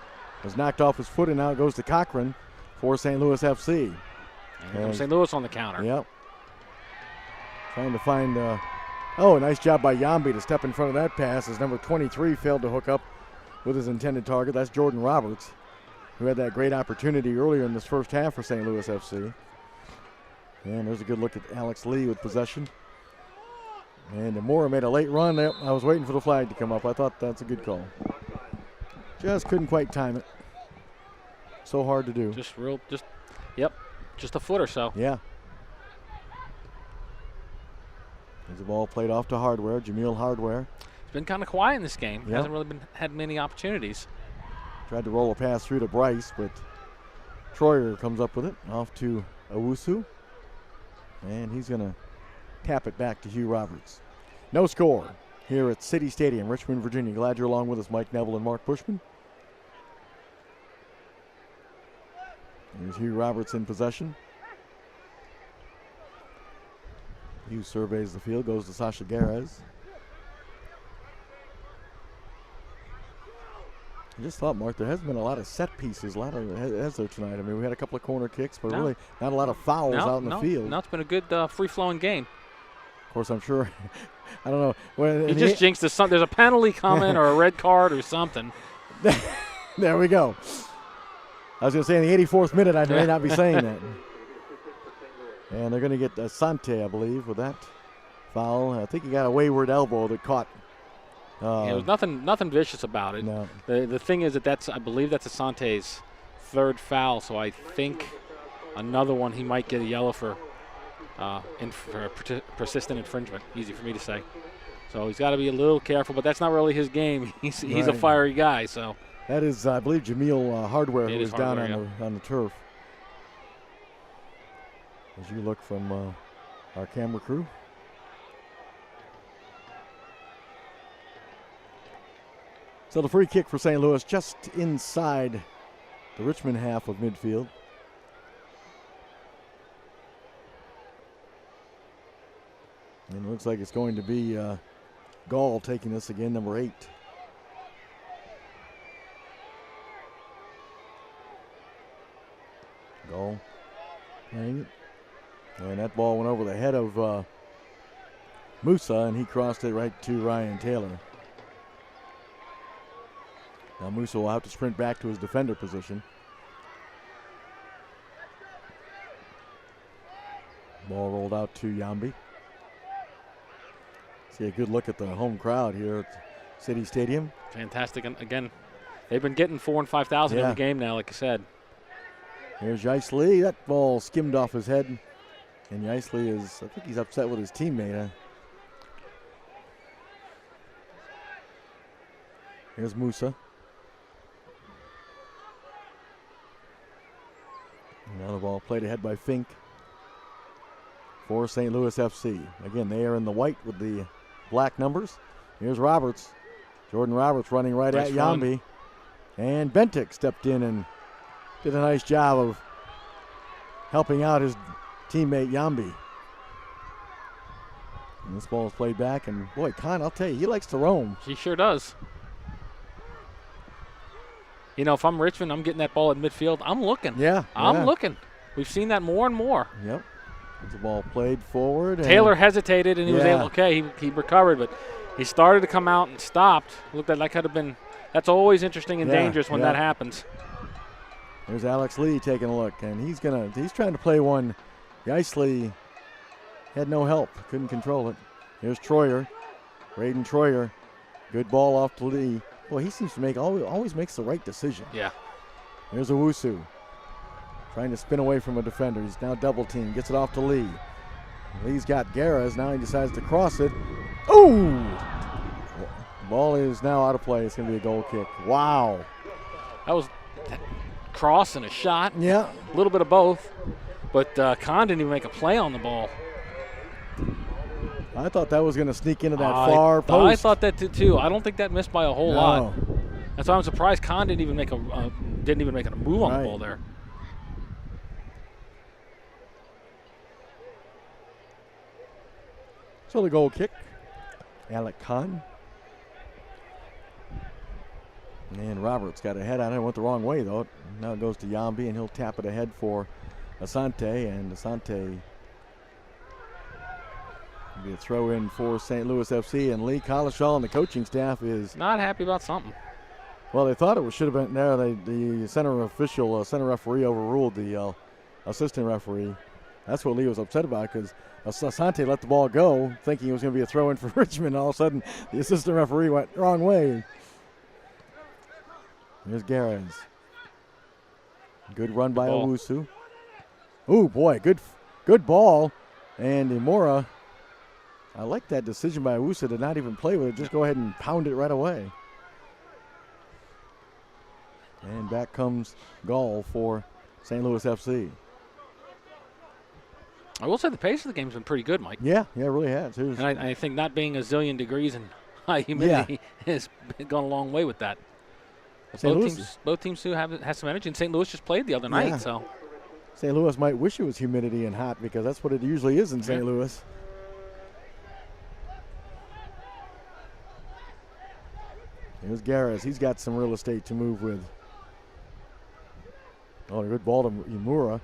Was knocked off his foot, and now it goes to Cochran for St. Louis FC. And St. Louis on the counter. Yep. Trying to find a nice job by Yambi to step in front of that pass as number 23 failed to hook up with his intended target. That's Jordan Roberts, who had that great opportunity earlier in this first half for St. Louis FC. And there's a good look at Alex Lee with possession. And Imura made a late run. I was waiting for the flag to come up. I thought that's a good call. Just couldn't quite time it. So hard to do. Just a foot or so. Yeah. There's the ball played off to Hardware, Jameel Hardware. It's been kind of quiet in this game. Hasn't really had many opportunities. Tried to roll a pass through to Bryce, but Troyer comes up with it. Off to Owusu. And he's going to tap it back to Hugh Roberts. No score here at City Stadium, Richmond, Virginia. Glad you're along with us, Mike Neville and Mark Bushman. Here's Hugh Roberts in possession. Hughes surveys the field, goes to Sasha Garez. I just thought, Mark, there hasn't been a lot of set pieces, has there tonight? I mean, we had a couple of corner kicks, but really not a lot of fouls out in the field. No, it's been a good free-flowing game. Of course, I'm sure, I don't know. Well, you just jinxed us. There's a penalty coming or a red card or something. There we go. I was going to say in the 84th minute, I may not be saying that. And they're going to get Asante, I believe, with that foul. I think he got a wayward elbow that caught. There was nothing vicious about it. No. The thing is that I believe that's Asante's third foul, so I think another one he might get a yellow for persistent infringement. Easy for me to say. So he's got to be a little careful, but that's not really his game. He's a fiery guy. So that is, I believe, Jameel Hardware, who is down on the turf. As you look from our camera crew. So the free kick for St. Louis just inside the Richmond half of midfield. And it looks like it's going to be Gall taking this again, number 8. Gall playing it. And that ball went over the head of Musa, and he crossed it right to Ryan Taylor. Now Musa will have to sprint back to his defender position. Ball rolled out to Yambi. See a good look at the home crowd here at City Stadium. Fantastic. And again, they've been getting 4,000 and 5,000 every game now, like I said. Here's Yice Lee. That ball skimmed off his head. And Yice Lee I think he's upset with his teammate. Here's Musa. Another ball played ahead by Fink for St. Louis FC. Again, they are in the white with the black numbers. Here's Roberts. Jordan Roberts running right at Yambi. And Bentic stepped in and did a nice job of helping out his teammate Yambi. And this ball is played back, and boy, Khan, I'll tell you, he likes to roam. He sure does. You know, if I'm Richmond, I'm getting that ball at midfield. I'm looking. I'm looking. We've seen that more and more. Yep. The ball played forward. Taylor hesitated, and he was able. Okay, he recovered, but he started to come out and stopped. Looked like that could have been. That's always interesting and dangerous when that happens. There's Alex Lee taking a look, and he's trying to play one. Yice Lee had no help, couldn't control it. Here's Troyer, Braden Troyer, good ball off to Lee. Boy, he seems to always makes the right decision. Yeah. Here's Owusu, trying to spin away from a defender. He's now double teamed, gets it off to Lee. Lee's got Garez, now he decides to cross it. Ooh! Ball is now out of play. It's going to be a goal kick. Wow. That was a cross and a shot. Yeah. A little bit of both. But Khan didn't even make a play on the ball. I thought that was going to sneak into that far post. I thought that too. I don't think that missed by a whole lot. That's why I'm surprised Khan didn't even make a move on the ball there. So the goal kick, Alec Khan. And Roberts got a head on it. Went the wrong way, though. Now it goes to Yambi, and he'll tap it ahead for Asante. And Asante will be a throw in for St. Louis FC. And Lee Collishaw and the coaching staff is not happy about something. Well, they thought it should have been there. The center referee overruled the assistant referee. That's what Lee was upset about, because Asante let the ball go, thinking it was going to be a throw in for Richmond. All of a sudden, the assistant referee went the wrong way. Here's Garez. Good run by Owusu. Ooh, boy, good ball. And Imora, I like that decision by Owusu to not even play with it. Just go ahead and pound it right away. And back comes Gall for St. Louis FC. I will say the pace of the game's been pretty good, Mike. Yeah, it really has. And I think not being a zillion degrees and high humidity has gone a long way with that. Both teams do have some energy, and St. Louis just played the other night. So St. Louis might wish it was humidity and hot, because that's what it usually is in St. Louis. Here's Garris. He's got some real estate to move with. Oh, a good ball to Imura,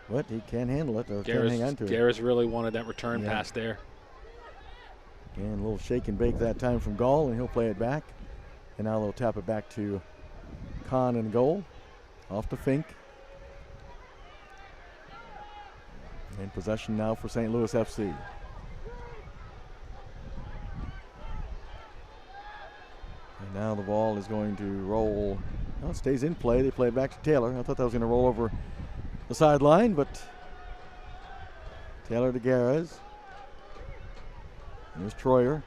but he can't handle it or can't hang on to it. Garris really wanted that return pass there. And a little shake and bake that time from Gall, and he'll play it back. And now they'll tap it back to Kahn in goal. Off to Fink. And possession now for St. Louis FC. And now the ball is going to roll. Well, it stays in play. They play it back to Taylor. I thought that was going to roll over the sideline, but Taylor to Garez. Here's Troyer.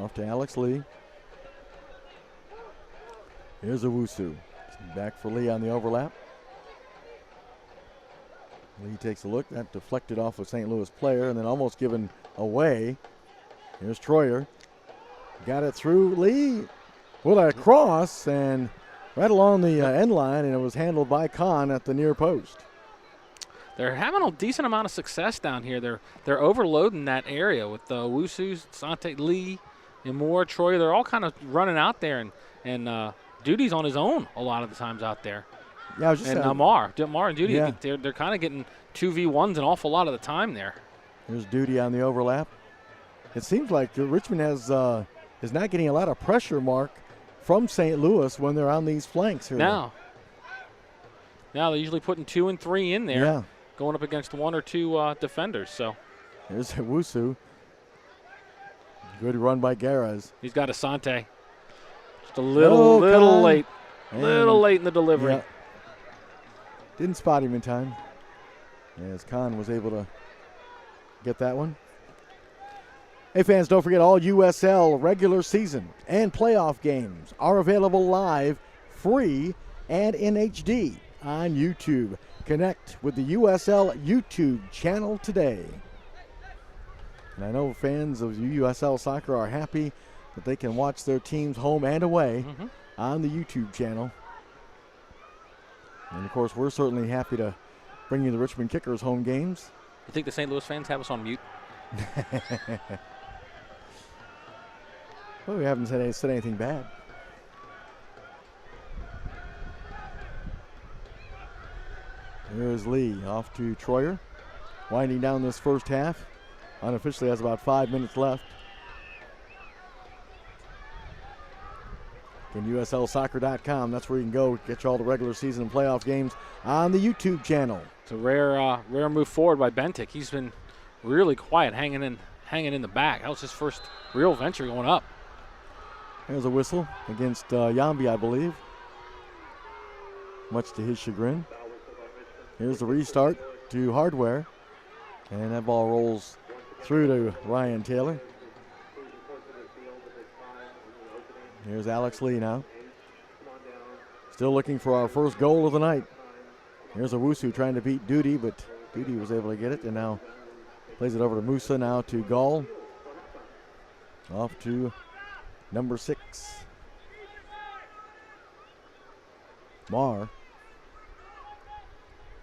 Off to Alex Lee. Here's Owusu. Back for Lee on the overlap. Lee takes a look. That deflected off a St. Louis player and then almost given away. Here's Troyer. Got it through Lee with a cross and right along the end line, and it was handled by Kahn at the near post. They're having a decent amount of success down here. They're overloading that area with Owusu, Sante, Lee, and more Troyer. They're all kind of running out there, and Duty's on his own a lot of the times out there. Yeah, I was just and Mar and Duty, they're kind of getting 2v1s an awful lot of the time there. There's Duty on the overlap. It seems like Richmond is not getting a lot of pressure, Mark, from St. Louis when they're on these flanks here. Now they're usually putting 2 and 3 in there, going up against 1 or 2 defenders. So here's Owusu. Good run by Garez. He's got Asante. Just a little late. Little late in the delivery. Yeah. Didn't spot him in time. As Kahn was able to get that one. Hey fans, don't forget all USL regular season and playoff games are available live, free, and in HD on YouTube. Connect with the USL YouTube channel today. And I know fans of USL soccer are happy that they can watch their teams home and away on the YouTube channel. And of course, we're certainly happy to bring you the Richmond Kickers home games. You think the St. Louis fans have us on mute? Well, we haven't said anything bad. Here's Lee off to Troyer. Winding down this first half. Unofficially has about 5 minutes left. And USLsoccer.com, that's where you can go get you all the regular season and playoff games on the YouTube channel. It's a rare move forward by Bentic. He's been really quiet, hanging in the back. That was his first real venture going up. There's a whistle against Yambi, I believe. Much to his chagrin. Here's the restart to Hardware. And that ball rolls through to Ryan Taylor. Here's Alex Lee now. Still looking for our first goal of the night. Here's Owusu trying to beat Duty, but Duty was able to get it and now plays it over to Musa, now to Gall. Off to number 6. Mar.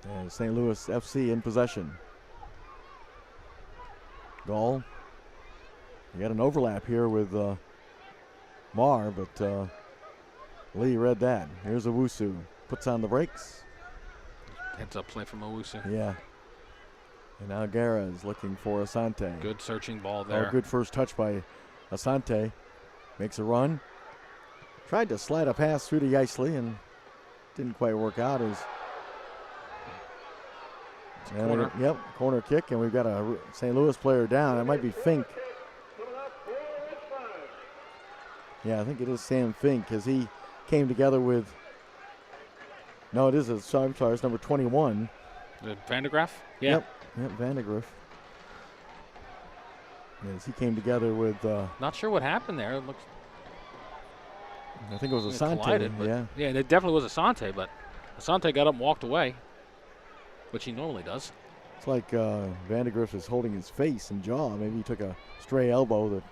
And St. Louis FC in possession. Gall. You got an overlap here with Mar, but Lee read that. Here's Owusu. Puts on the brakes. Heads up play from Owusu. Yeah. And now Guerra is looking for Asante. Good searching ball there. Oh, good first touch by Asante. Makes a run. Tried to slide a pass through to Yeisley and didn't quite work out. Corner. Corner kick, and we've got a St. Louis player down. It might be Fink. Yeah, I think it is Sam Fink as he came together with. No, it is. It's number 21. Vandegraff? Yeah. Yep, Vandegraff. As he came together with. Not sure what happened there. It looks. I think it was Asante. Collided, yeah, it definitely was Asante, but Asante got up and walked away, which he normally does. It's like Vandegraff is holding his face and jaw. Maybe he took a stray elbow that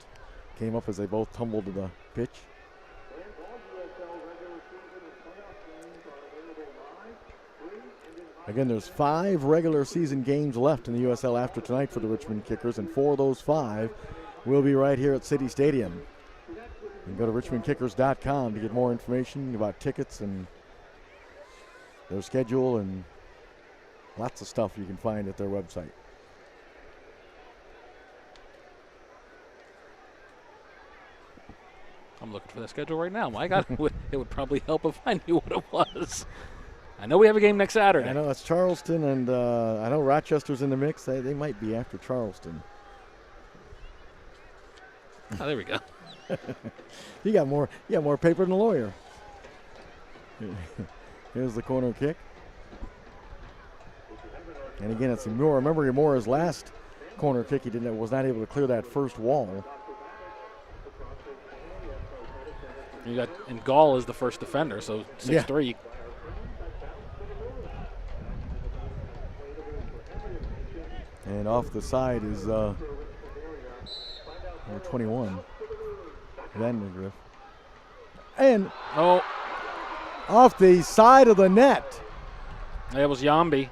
came up as they both tumbled to the pitch. Again, there's 5 regular season games left in the USL after tonight for the Richmond Kickers, and 4 of those 5 will be right here at City Stadium. You can go to richmondkickers.com to get more information about tickets and their schedule and lots of stuff you can find at their website. I'm looking for the schedule right now, Mike. It would probably help if I knew what it was. I know we have a game next Saturday. I know it's Charleston, and I know Rochester's in the mix. They might be after Charleston. Oh, there we go. You got more paper than a lawyer. Here's the corner kick. And again, it's Moore. Remember Moore's last corner kick, was not able to clear that first wall. And Gall is the first defender, so 6'3". And off the side is number 21, Vandergriff. And off the side of the net. That was Yambi.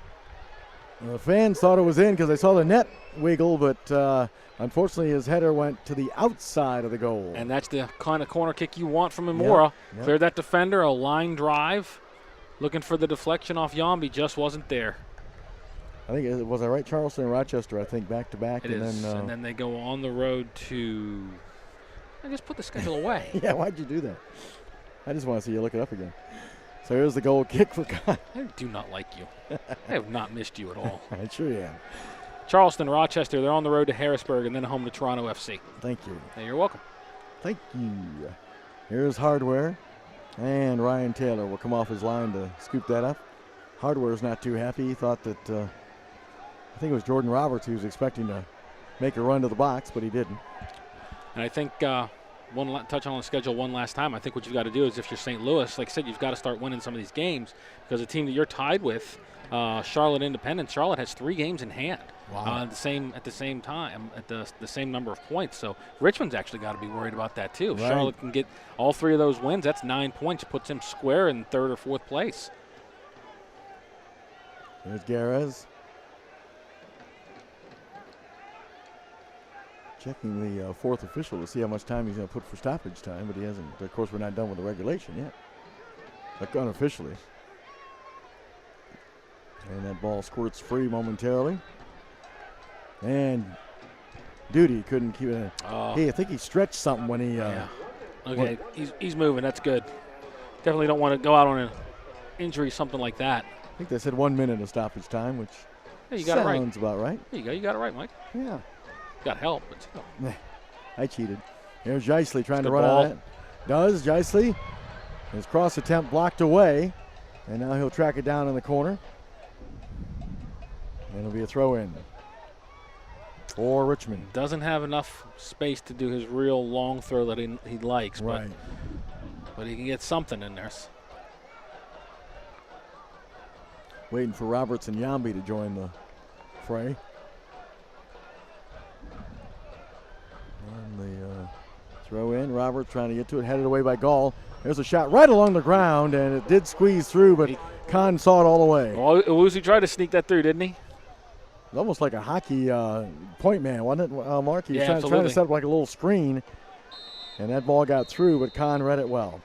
The fans thought it was in because they saw the net wiggle, but unfortunately his header went to the outside of the goal. And that's the kind of corner kick you want from Imura. Yep. Cleared that defender, a line drive. Looking for the deflection off Yambi, just wasn't there. I think it was right, Charleston and Rochester, I think, back to back. It is. And then they go on the road to, I just put the schedule away. Yeah, why'd you do that? I just want to see you look it up again. So here's the goal kick for Con. I do not like you. I have not missed you at all. I sure am. Charleston, Rochester, they're on the road to Harrisburg and then home to Toronto FC. Thank you. Hey, you're welcome. Thank you. Here's Hardware. And Ryan Taylor will come off his line to scoop that up. Hardware's not too happy. He thought that, I think it was Jordan Roberts who was expecting to make a run to the box, but he didn't. And I think touch on the schedule one last time. I think what you've got to do is if you're St. Louis, like I said, you've got to start winning some of these games because the team that you're tied with, Charlotte Independence, Charlotte has 3 games in hand. Wow. At the same time, at the same number of points. So Richmond's actually got to be worried about that too. If Right. Charlotte can get all 3 of those wins, that's 9 points, puts him square in 3rd or 4th place. There's Garez. Checking the 4th official to see how much time he's going to put for stoppage time, but he hasn't. Of course, we're not done with the regulation yet. Like unofficially. And that ball squirts free momentarily. And Duty couldn't keep it. Hey, I think he stretched something when he. Yeah. Okay, he's moving. That's good. Definitely don't want to go out on an injury, something like that. I think they said 1 minute of stoppage time, which Hey, you got it right. sounds about right. There you go. You got it right, Mike. Yeah. Got help, but still. I cheated. Here's Geisley trying to Good run ball. on it. Does Geisley. His cross attempt blocked away. And now he'll track it down in the corner. And it'll be a throw in for Richmond. Doesn't have enough space to do his real long throw that he likes, Right. but he can get something in there. Waiting for Roberts and Yambi to join the fray. And the throw in. Roberts trying to get to it, headed away by Gall. There's a shot right along the ground, and it did squeeze through, but Kahn saw it all the way. Well, Owusu tried to sneak that through, didn't he? It was almost like a hockey point man, wasn't it, Mark? He was trying absolutely. to set up like a little screen, and that ball got through, but Kahn read it well.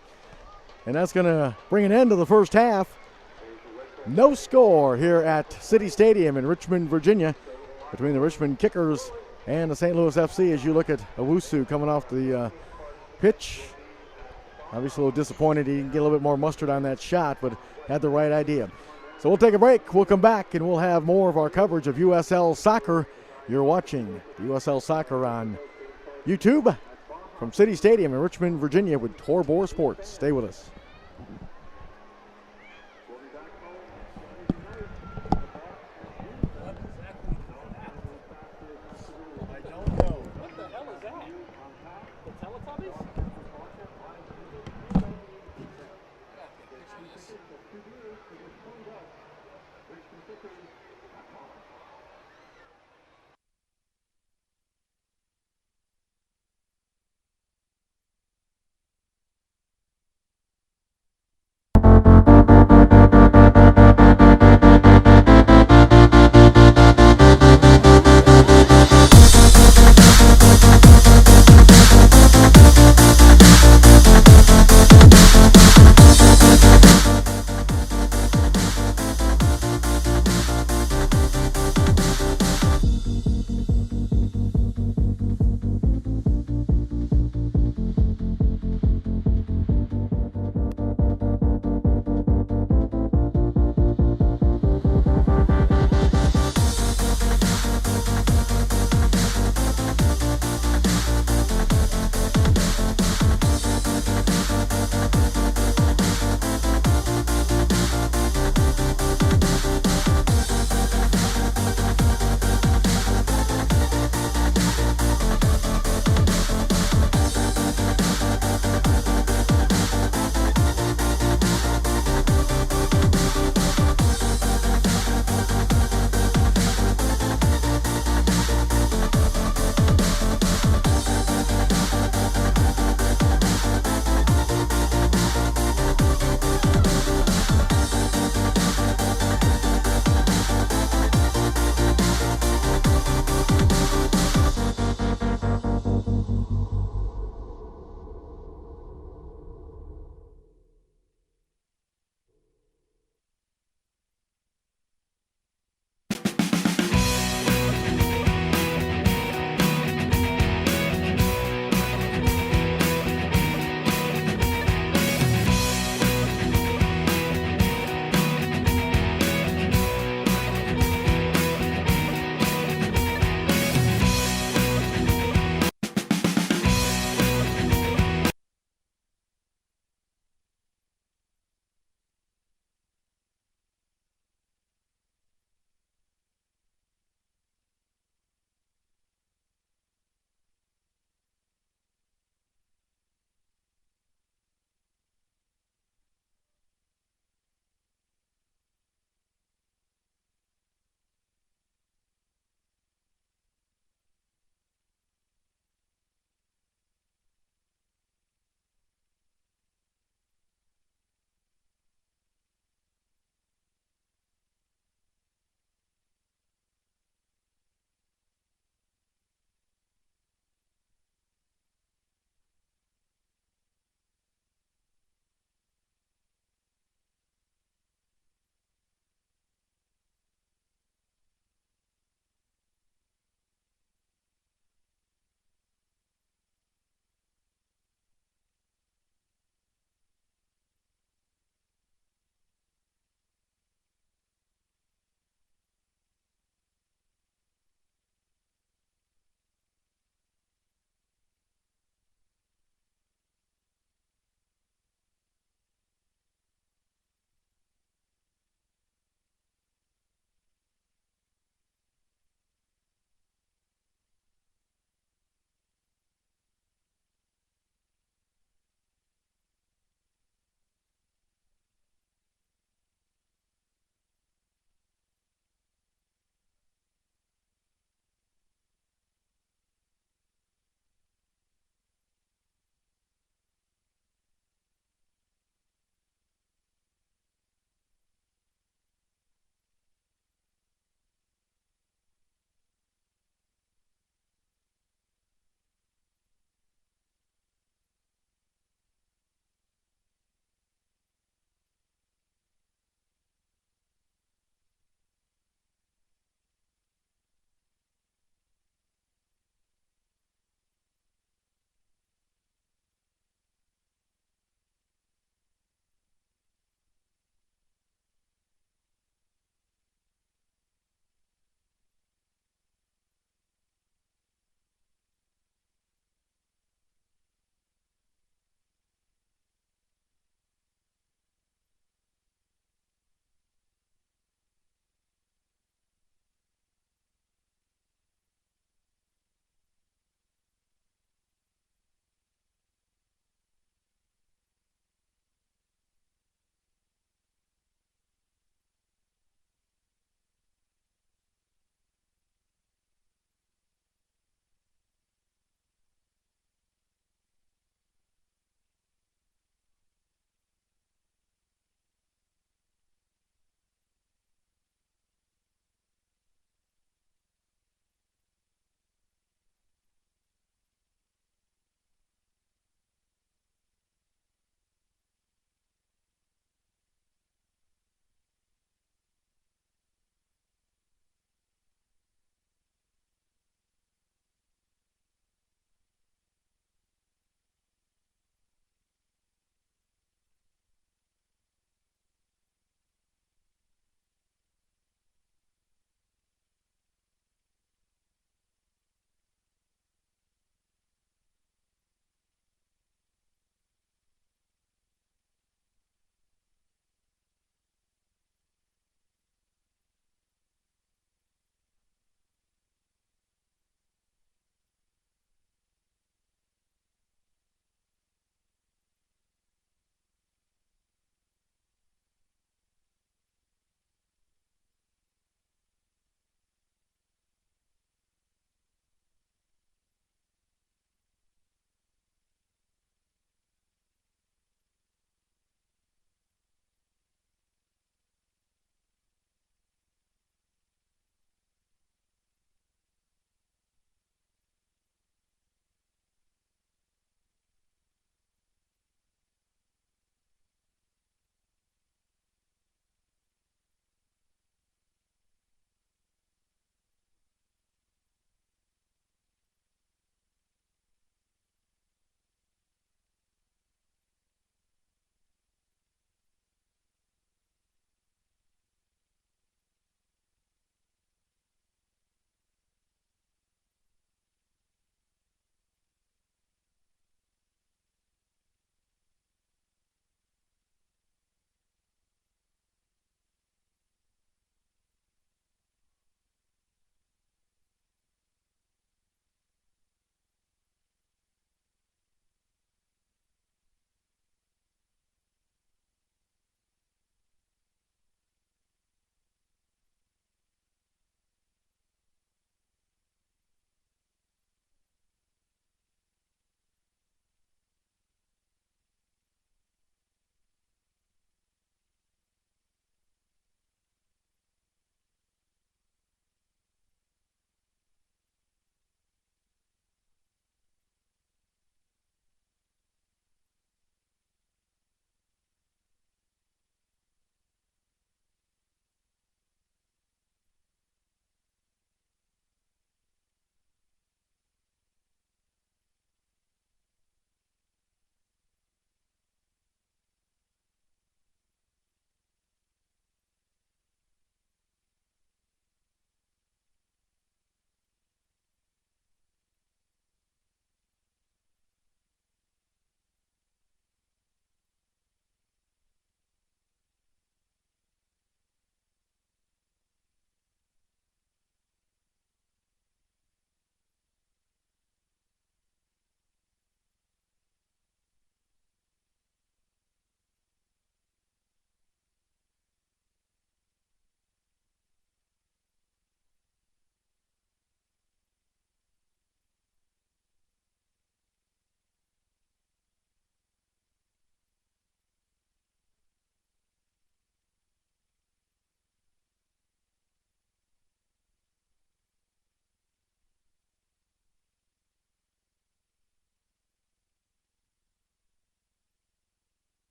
And that's going to bring an end to the first half. No score here at City Stadium in Richmond, Virginia, between the Richmond Kickers and the St. Louis FC as you look at Owusu coming off the pitch. Obviously a little disappointed he didn't get a little bit more mustard on that shot, but had the right idea. So we'll take a break. We'll come back and we'll have more of our coverage of USL Soccer. You're watching USL Soccer on YouTube from City Stadium in Richmond, Virginia with Torbor Sports. Stay with us.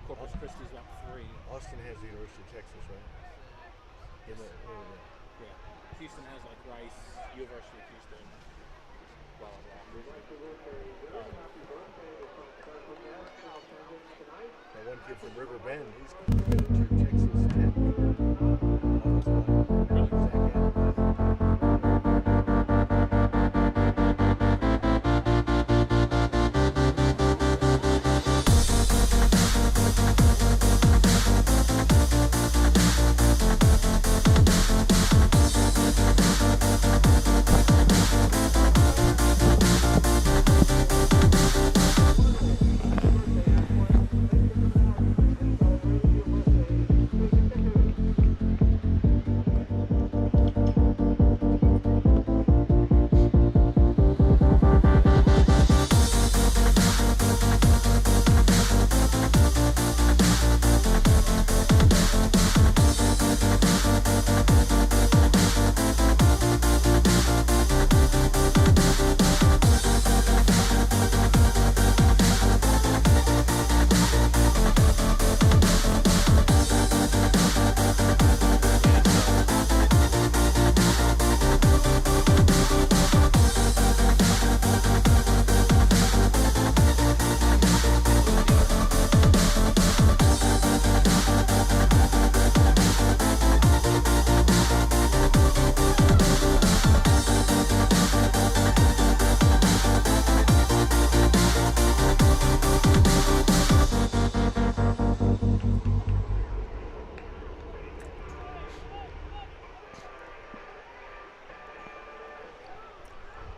Corpus Christi's up 3. Austin has the University of Texas, right? Yeah. Houston has like Rice, University of Houston. Blah, blah, blah. Now one kid from River Bend, he's committed to Texas Tech.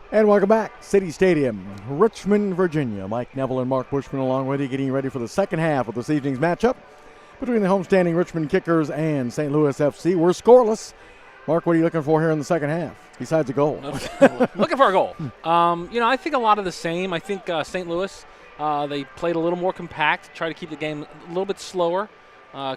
And welcome back. City Stadium, Richmond, Virginia. Mike Neville and Mark Bushman along with you, getting ready for the second half of this evening's matchup between the homestanding Richmond Kickers and St. Louis FC. We're scoreless. Mark, what are you looking for here in the second half, besides a goal? Looking for a goal. I think a lot of the same. I think St. Louis, they played a little more compact, try to keep the game a little bit slower.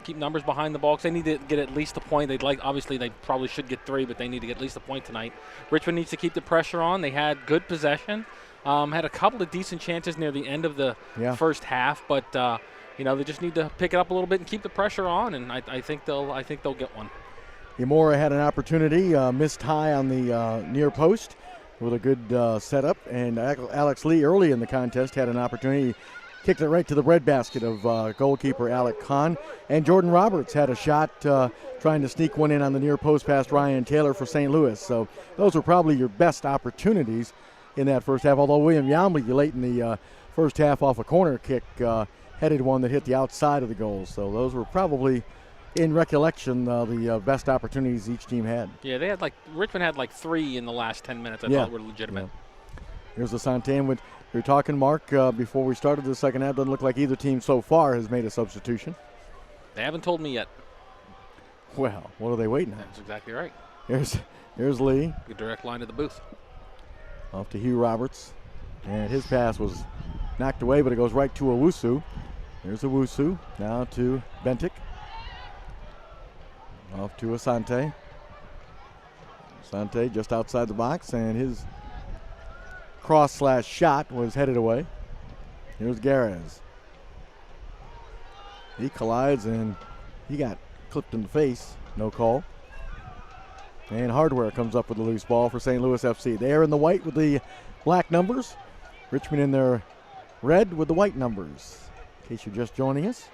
Keep numbers behind the ball because they need to get at least a point. Obviously they probably should get 3, but they need to get at least a point tonight. Richmond needs to keep the pressure on. They had good possession, had a couple of decent chances near the end of the first half, but they just need to pick it up a little bit and keep the pressure on. And I think they'll get one. Yamura had an opportunity, missed high on the near post with a good setup, and Alex Lee early in the contest had an opportunity. Kicked it right to the breadbasket of goalkeeper Alec Kahn. And Jordan Roberts had a shot trying to sneak one in on the near post past Ryan Taylor for St. Louis. So those were probably your best opportunities in that first half, although William Yamley late in the first half off a corner kick headed one that hit the outside of the goal. So those were probably, in recollection, the best opportunities each team had. Yeah, Richmond had 3 in the last 10 minutes I thought were legitimate. Yeah. Here's the Santain with. We were talking, Mark, before we started the second half. Doesn't look like either team so far has made a substitution. They haven't told me yet. Well, what are they waiting on? That's exactly right. Here's Lee. Good direct line to the booth. Off to Hugh Roberts. And his pass was knocked away, but it goes right to Owusu. There's Owusu. Now to Bentic. Off to Asante. Asante just outside the box, and his cross/shot was headed away. Here's Garez. He collides and he got clipped in the face. No call. And Hardware comes up with the loose ball for St. Louis FC. They are in the white with the black numbers. Richmond in their red with the white numbers. In case you're just joining us.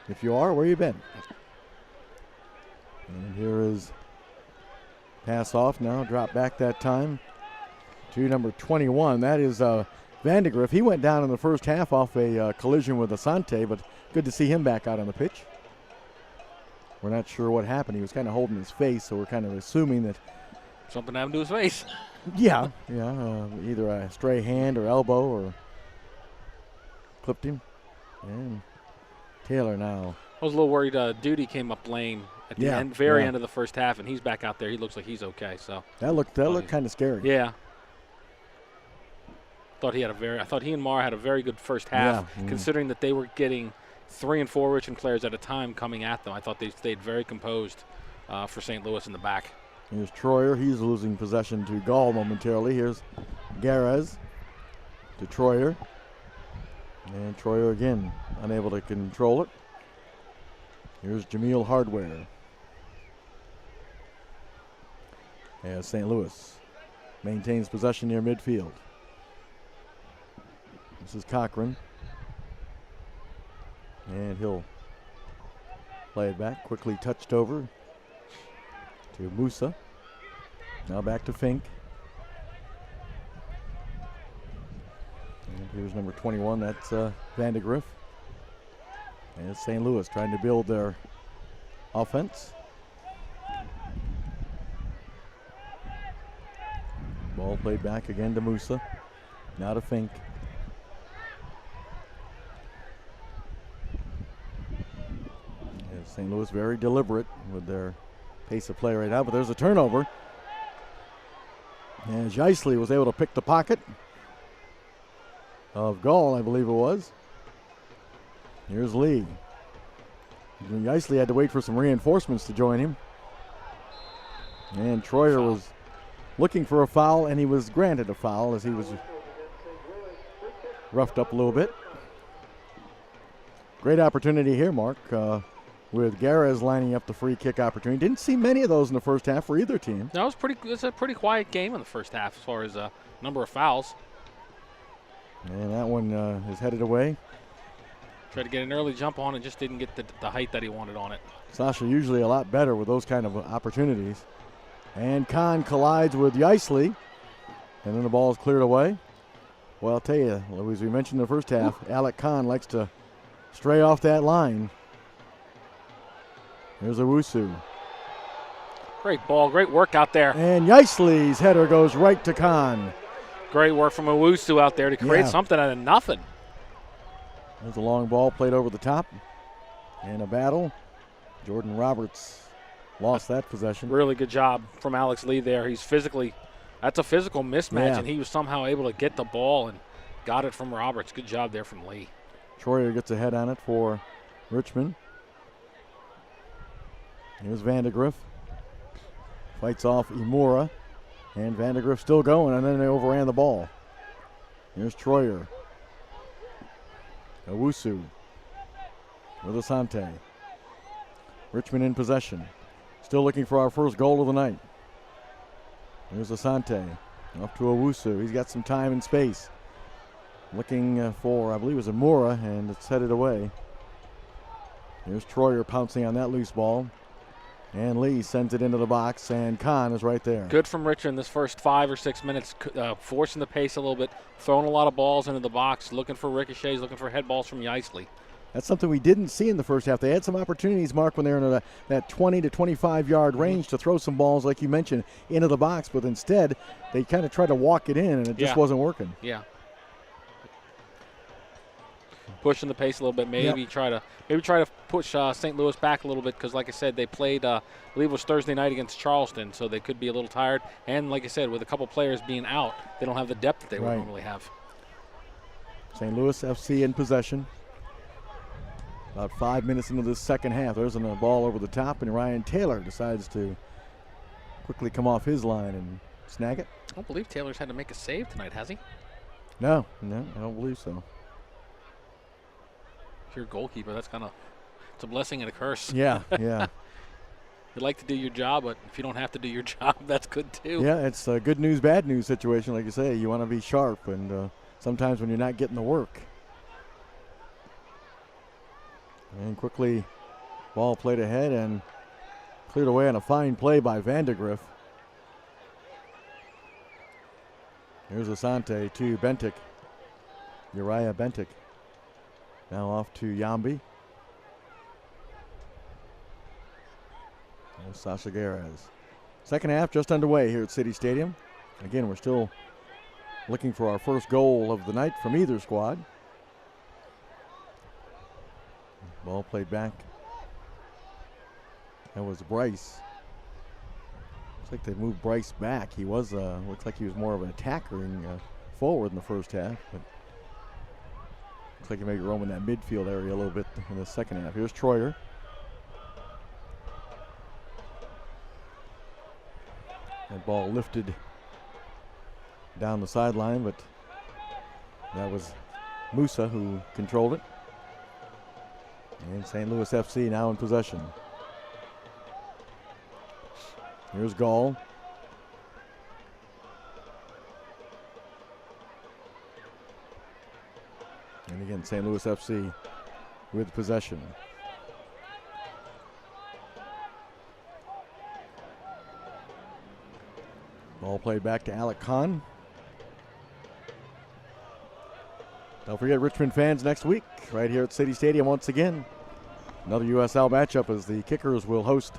If you are, where you been? And here is pass off now. Drop back that time to number 21. That is Vandegrift. He went down in the first half off a collision with Asante, but good to see him back out on the pitch. We're not sure what happened. He was kind of holding his face, so we're kind of assuming that something happened to his face. Either a stray hand or elbow or clipped him. And Taylor now. I was a little worried. Duty came up lane at the end, very end of the first half, and he's back out there. He looks like he's okay. So that looked kind of scary. Yeah. I thought he and Marr had a very good first half, considering that they were getting 3 and 4 Richmond players at a time coming at them. I thought they stayed very composed for St. Louis in the back. Here's Troyer. He's losing possession to Gall momentarily. Here's Garez to Troyer. And Troyer again unable to control it. Here's Jameel Hardware. As St. Louis maintains possession near midfield. This is Cochran. And he'll play it back. Quickly touched over to Musa. Now back to Fink. And here's number 21. That's Van de Griff. And St. Louis trying to build their offense. Ball played back again to Musa. Now to Fink. St. Louis very deliberate with their pace of play right now, but there's a turnover. And Geisley was able to pick the pocket of Gall, I believe it was. Here's Lee. Geisley had to wait for some reinforcements to join him. And Troyer was looking for a foul, and he was granted a foul as he was roughed up a little bit. Great opportunity here, Mark, with Garez lining up the free kick opportunity. Didn't see many of those in the first half for either team. No, it's a pretty quiet game in the first half as far as number of fouls. And that one is headed away. Tried to get an early jump on and just didn't get the height that he wanted on it. Sasha usually a lot better with those kind of opportunities. And Kahn collides with Geisley. And then the ball is cleared away. Well, I'll tell you, as we mentioned in the first half, Alec Kahn likes to stray off that line. There's Owusu. Great ball, great work out there. And Geisley's header goes right to Kahn. Great work from Owusu out there to create something out of nothing. There's a long ball played over the top. And a battle. Jordan Roberts lost that possession. Really good job from Alex Lee there. That's a physical mismatch, and he was somehow able to get the ball and got it from Roberts. Good job there from Lee. Troyer gets a head on it for Richmond. Here's Van de Griff. Fights off Imura. And Van de Griff still going, and then they overran the ball. Here's Troyer. Owusu with Asante. Richmond in possession. Still looking for our first goal of the night. Here's Asante. Off to Owusu. He's got some time and space. Looking for, I believe it was Imura, and it's headed away. Here's Troyer pouncing on that loose ball. And Lee sends it into the box, and Kahn is right there. Good from Richmond this first 5 or 6 minutes, forcing the pace a little bit, throwing a lot of balls into the box, looking for ricochets, looking for head balls from Geisley. That's something we didn't see in the first half. They had some opportunities, Mark, when they were in that 20 to 25-yard range to throw some balls, like you mentioned, into the box. But instead, they kind of tried to walk it in, and it just wasn't working. Yeah. Pushing the pace a little bit, maybe try to push St. Louis back a little bit because, like I said, they played, I believe it was Thursday night against Charleston, so they could be a little tired. And like I said, with a couple players being out, they don't have the depth that they would normally have. St. Louis FC in possession. About 5 minutes into this second half, there's a ball over the top, and Ryan Taylor decides to quickly come off his line and snag it. I don't believe Taylor's had to make a save tonight, has he? No, I don't believe so. If you're a goalkeeper, it's a blessing and a curse. Yeah. You'd like to do your job, but if you don't have to do your job, that's good too. Yeah, it's a good news, bad news situation. Like you say, you want to be sharp, and sometimes when you're not getting the work. And quickly, ball played ahead and cleared away on a fine play by Van de Griff. Here's Asante to Bentic. Uriah Bentic. Now off to Yambi. And Sasha Garez. Second half just underway here at City Stadium. Again, we're still looking for our first goal of the night from either squad. Ball played back. That was Bryce. Looks like they moved Bryce back. He was, looks like he was more of an attacker forward in the first half. But looks like he may be roaming that midfield area a little bit in the second half. Here's Troyer. That ball lifted down the sideline, but that was Musa who controlled it. And St. Louis FC now in possession. Here's Gall. And again, St. Louis FC with possession. Ball played back to Alec Kahn. Don't forget, Richmond fans, next week, right here at City Stadium once again. Another USL matchup as the Kickers will host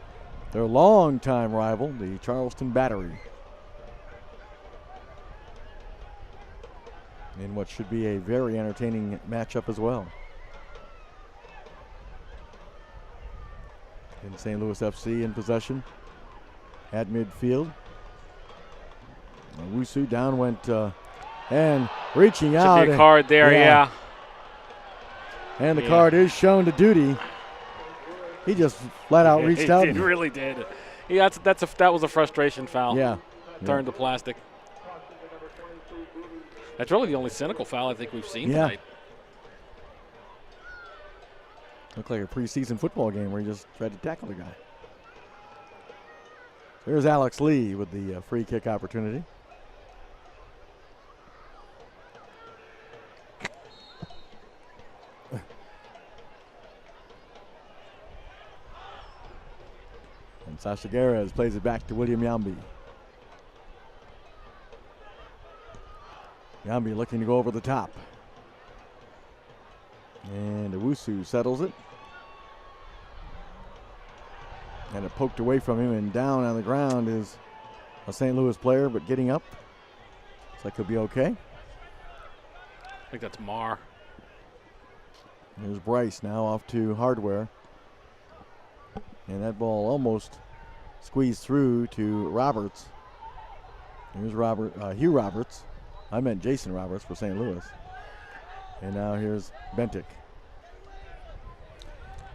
their longtime rival, the Charleston Battery, in what should be a very entertaining matchup as well. In St. Louis FC in possession at midfield. Wusu down went and reaching out. Should be a card there, yeah. And the card is shown to Duty. He just flat out reached out. He really did. Yeah, that was a frustration foul. Yeah. Turned to plastic. That's really the only cynical foul I think we've seen tonight. Looked like a preseason football game where he just tried to tackle the guy. There's Alex Lee with the free kick opportunity. And Sasha Garez plays it back to William Yambi. Yambi looking to go over the top. And Owusu settles it. And it poked away from him, and down on the ground is a St. Louis player, but getting up. So that could be okay. I think that's Marr. There's Bryce now off to Hardware. And that ball almost squeezed through to Roberts. Here's Hugh Roberts. I meant Jason Roberts for St. Louis. And now here's Bentic.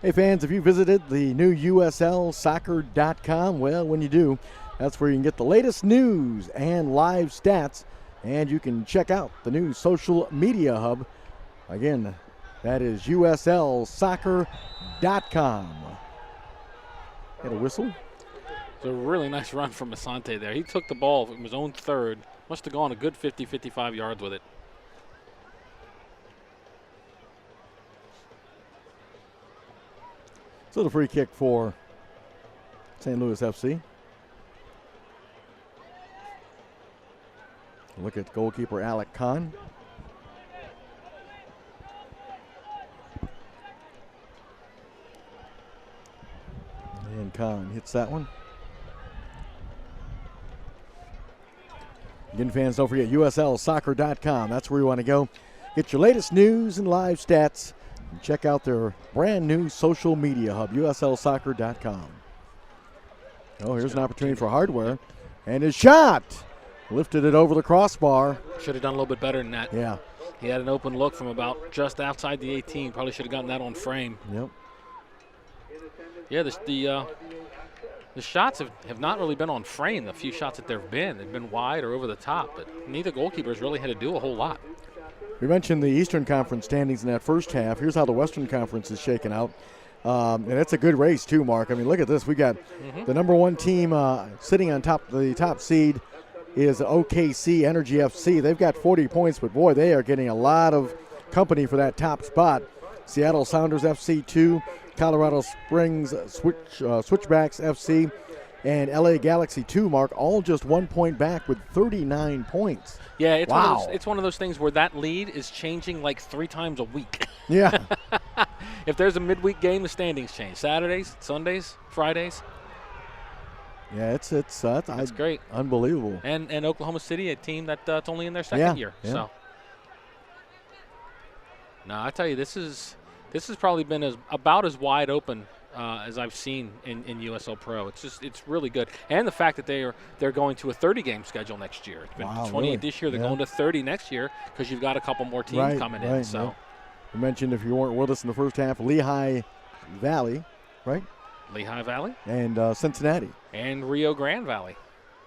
Hey fans, if you visited the new USLsoccer.com, well, when you do, that's where you can get the latest news and live stats, and you can check out the new social media hub. Again, that is USLsoccer.com. Get a whistle. It's a really nice run from Asante there. He took the ball from his own third. Must have gone a good 50, 55 yards with it. So the free kick for St. Louis FC. Look at goalkeeper Alec Kahn. And Kahn hits that one. Again, fans, don't forget USLsoccer.com. That's where you want to go. Get your latest news and live stats. And check out their brand new social media hub, USLsoccer.com. Oh, here's an opportunity for Hardware. And his shot! Lifted it over the crossbar. Should have done a little bit better than that. Yeah. He had an open look from about just outside the 18. Probably should have gotten that on frame. Yep. Yeah, the shots have not really been on frame, the few shots that there have been. They've been wide or over the top, but neither goalkeepers really had to do a whole lot. We mentioned the Eastern Conference standings in that first half. Here's how the Western Conference is shaken out. And it's a good race, too, Mark. I mean, look at this. We got the number one team sitting on top. The top seed is OKC Energy FC. They've got 40 points, but, boy, they are getting a lot of company for that top spot. Seattle Sounders FC 2, Colorado Springs Switchbacks FC, and LA Galaxy 2, Mark, all just 1 point back with 39 points. Yeah, it's one of those things where that lead is changing like 3 times a week. Yeah. If there's a midweek game, the standings change. Saturdays, Sundays, Fridays. Yeah, that's great. Unbelievable. And Oklahoma City, a team that's only in their second year. Yeah. So, no, I tell you, this has probably been about as wide open as I've seen in USL Pro. It's really good, and the fact that they're going to a 30-game schedule next year. It's been 28 really? this year. They're going to 30 next year because you've got a couple more teams coming in. So, yeah. We mentioned, if you weren't with us in the first half, Lehigh Valley, right? Lehigh Valley and Cincinnati and Rio Grande Valley.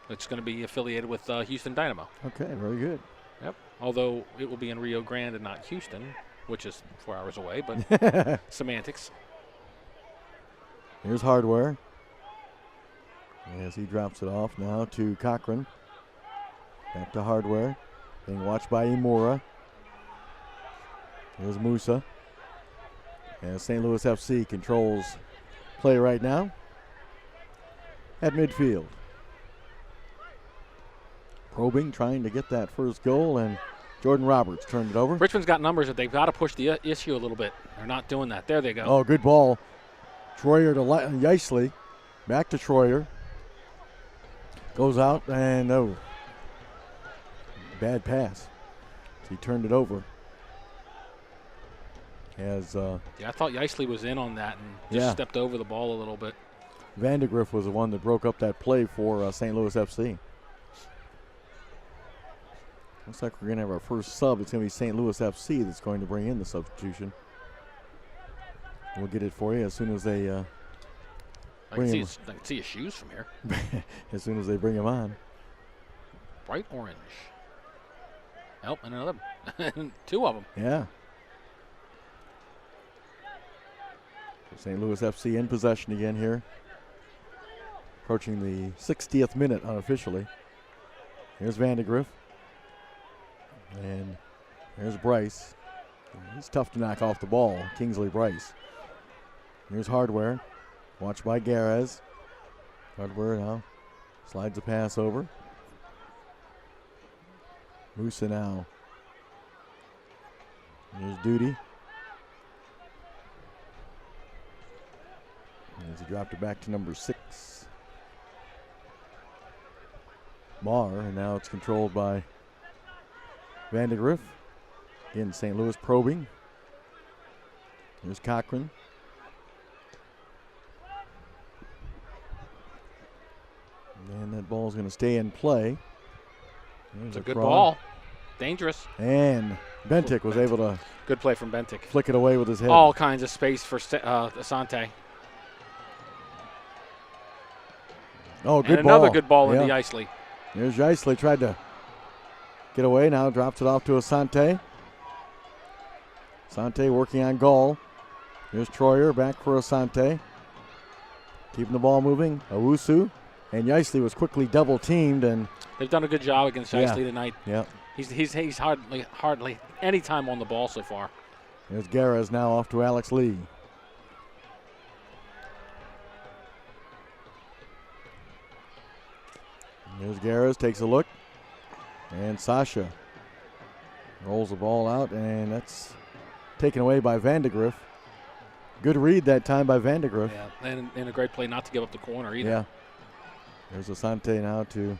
It's going to be affiliated with Houston Dynamo. Okay, very good. Yep. Although it will be in Rio Grande and not Houston, which is 4 hours away, but semantics. Here's Hardware. As he drops it off now to Cochran. Back to Hardware. Being watched by Imura. Here's Musa. As St. Louis FC controls play right now at midfield. Probing, trying to get that first goal, and Jordan Roberts turned it over. Richmond's got numbers that they've got to push the issue a little bit. They're not doing that. There they go. Oh, good ball. Troyer to Yeisley. Back to Troyer. Goes out, and bad pass. He turned it over. As I thought Yeisley was in on that and just stepped over the ball a little bit. Vandegrift was the one that broke up that play for St. Louis FC. Looks like we're going to have our first sub. It's going to be St. Louis FC that's going to bring in the substitution. We'll get it for you as soon as they I can see his shoes from here. As soon as they bring him on. Bright orange. Oh, and another. Two of them. Yeah. St. Louis FC in possession again here. Approaching the 60th minute unofficially. Here's Vandegrift. And there's Bryce. He's tough to knock off the ball, Kingsley Bryce. Here's Hardware. Watched by Garez. Hardware now slides the pass over. Musa now. Here's Duty. As he dropped it back to number 6. Marr, and now it's controlled by Vandegrift. Again, St. Louis probing. Here's Cochran. And that ball's going to stay in play. It's a good ball. Dangerous. And Bentic was able to. Good play from Bentic. Flick it away with his head. All kinds of space for Asante. Oh, good and ball. Another good ball into Yeisley. There's Yeisley, tried to get away. Now drops it off to Asante. Asante working on goal. Here's Troyer back for Asante. Keeping the ball moving. Owusu. And Yeisley was quickly double teamed, and they've done a good job against Yeisley tonight. Yeah. He's hardly any time on the ball so far. There's Garez now off to Alex Lee. There's Garez, takes a look. And Sasha rolls the ball out, and that's taken away by Vandegrift. Good read that time by Vandegrift. Yeah, and a great play not to give up the corner either. Yeah. There's Asante now to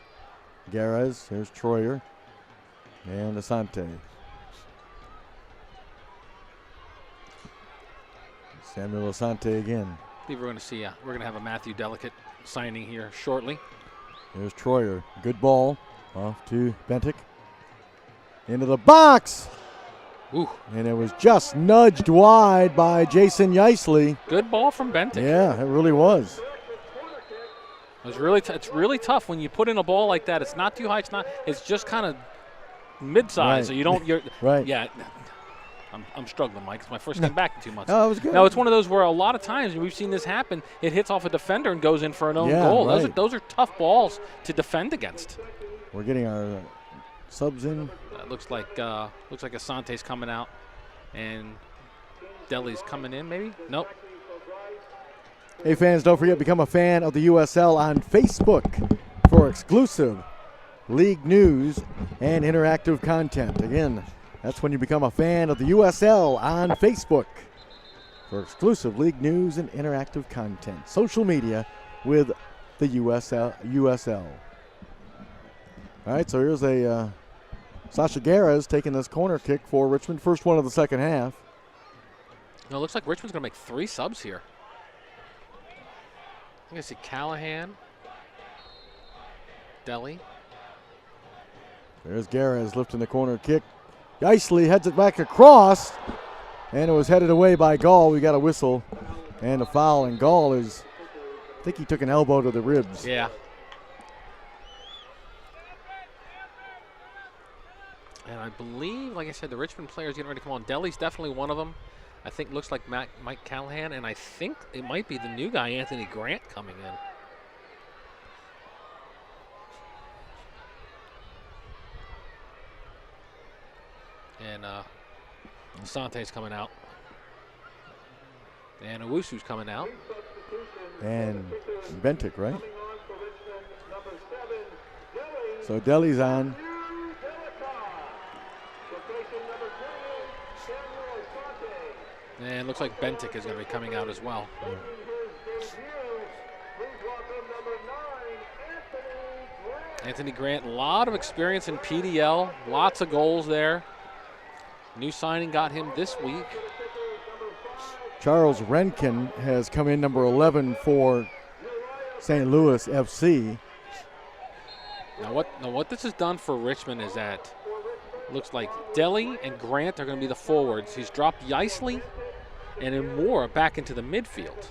Garez. There's Troyer. And Asante. Samuel Asante again. I believe we're going to see, we're going to have a Matthew Delicate signing here shortly. There's Troyer. Good ball. Off to Bentic. Into the box. Ooh. And it was just nudged wide by Jason Yeisley. Good ball from Bentic. Yeah, it really was. It was really it's really tough when you put in a ball like that. It's not too high. It's just kind of mid-size. Right. So you're right. Yeah. I'm struggling, Mike. It's my first time back in 2 months. Oh, it was good. No, it's one of those where a lot of times we've seen this happen. It hits off a defender and goes in for an own goal. Right. Those are tough balls to defend against. We're getting our subs in. Looks like Asante's coming out, and Deli's coming in. Maybe nope. Hey fans, don't forget to become a fan of the USL on Facebook for exclusive league news and interactive content. Again, that's when you become a fan of the USL on Facebook for exclusive league news and interactive content. Social media with the USL. All right, so here's a Sasha Garez taking this corner kick for Richmond. First one of the second half. No, it looks like Richmond's going to make 3 subs here. I think I see Callahan, Deli. There's Garez lifting the corner kick. Yeisley heads it back across, and it was headed away by Gall. We got a whistle and a foul, and Gall is, I think he took an elbow to the ribs. Yeah. And I believe, like I said, the Richmond players getting ready to come on. Deli's definitely one of them. I think looks like Mike Callahan, and I think it might be the new guy, Anthony Grant, coming in. And Sante's coming out. And Owusu's coming out. And Bentic, right? So Deli's on. And looks like Bentic is going to be coming out as well. Anthony Grant, a lot of experience in PDL, lots of goals there. New signing got him this week. Charles Renkin has come in, number 11 for St. Louis FC. Now what this has done for Richmond is that looks like Deli and Grant are going to be the forwards. He's dropped Yeisley and Imora back into the midfield.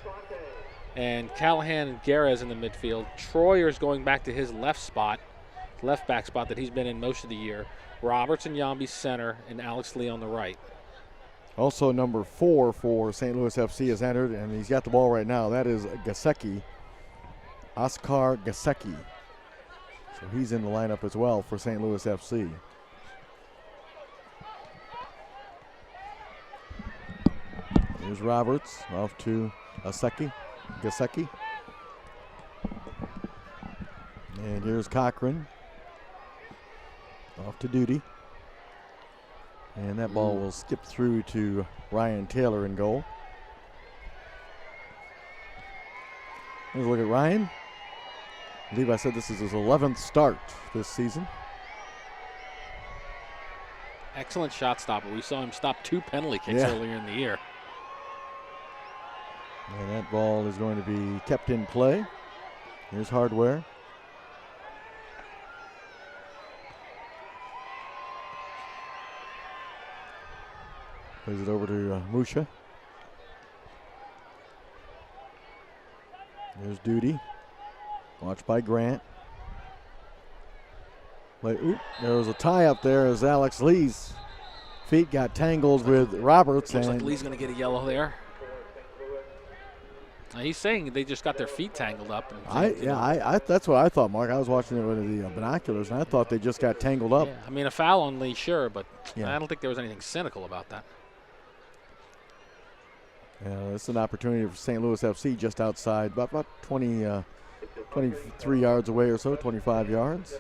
And Callahan and Guerres in the midfield. Troyer's going back to his left back spot that he's been in most of the year. Roberts and Yambi center, and Alex Lee on the right. Also number 4 for St. Louis FC has entered, and he's got the ball right now. That is Gasecki, Oskar Gasecki. So he's in the lineup as well for St. Louis FC. Here's Roberts off to Gasecki. And here's Cochran off to Duty. And that ball will skip through to Ryan Taylor in goal. Let's look at Ryan. I believe I said this is his 11th start this season. Excellent shot stopper. We saw him stop 2 penalty kicks earlier in the year. And that ball is going to be kept in play. Here's Hardware. Plays it over to Musha. There's Duty. Watched by Grant. There was a tie up there as Alex Lee's feet got tangled with Roberts. Looks like Lee's going to get a yellow there. He's saying they just got their feet tangled up. That's what I thought, Mark. I was watching it with the binoculars, and I thought they just got tangled up. Yeah, I mean, a foul on Lee, sure, but I don't think there was anything cynical about that. It's an opportunity for St. Louis FC just outside, about 23 yards away or so, 25 yards.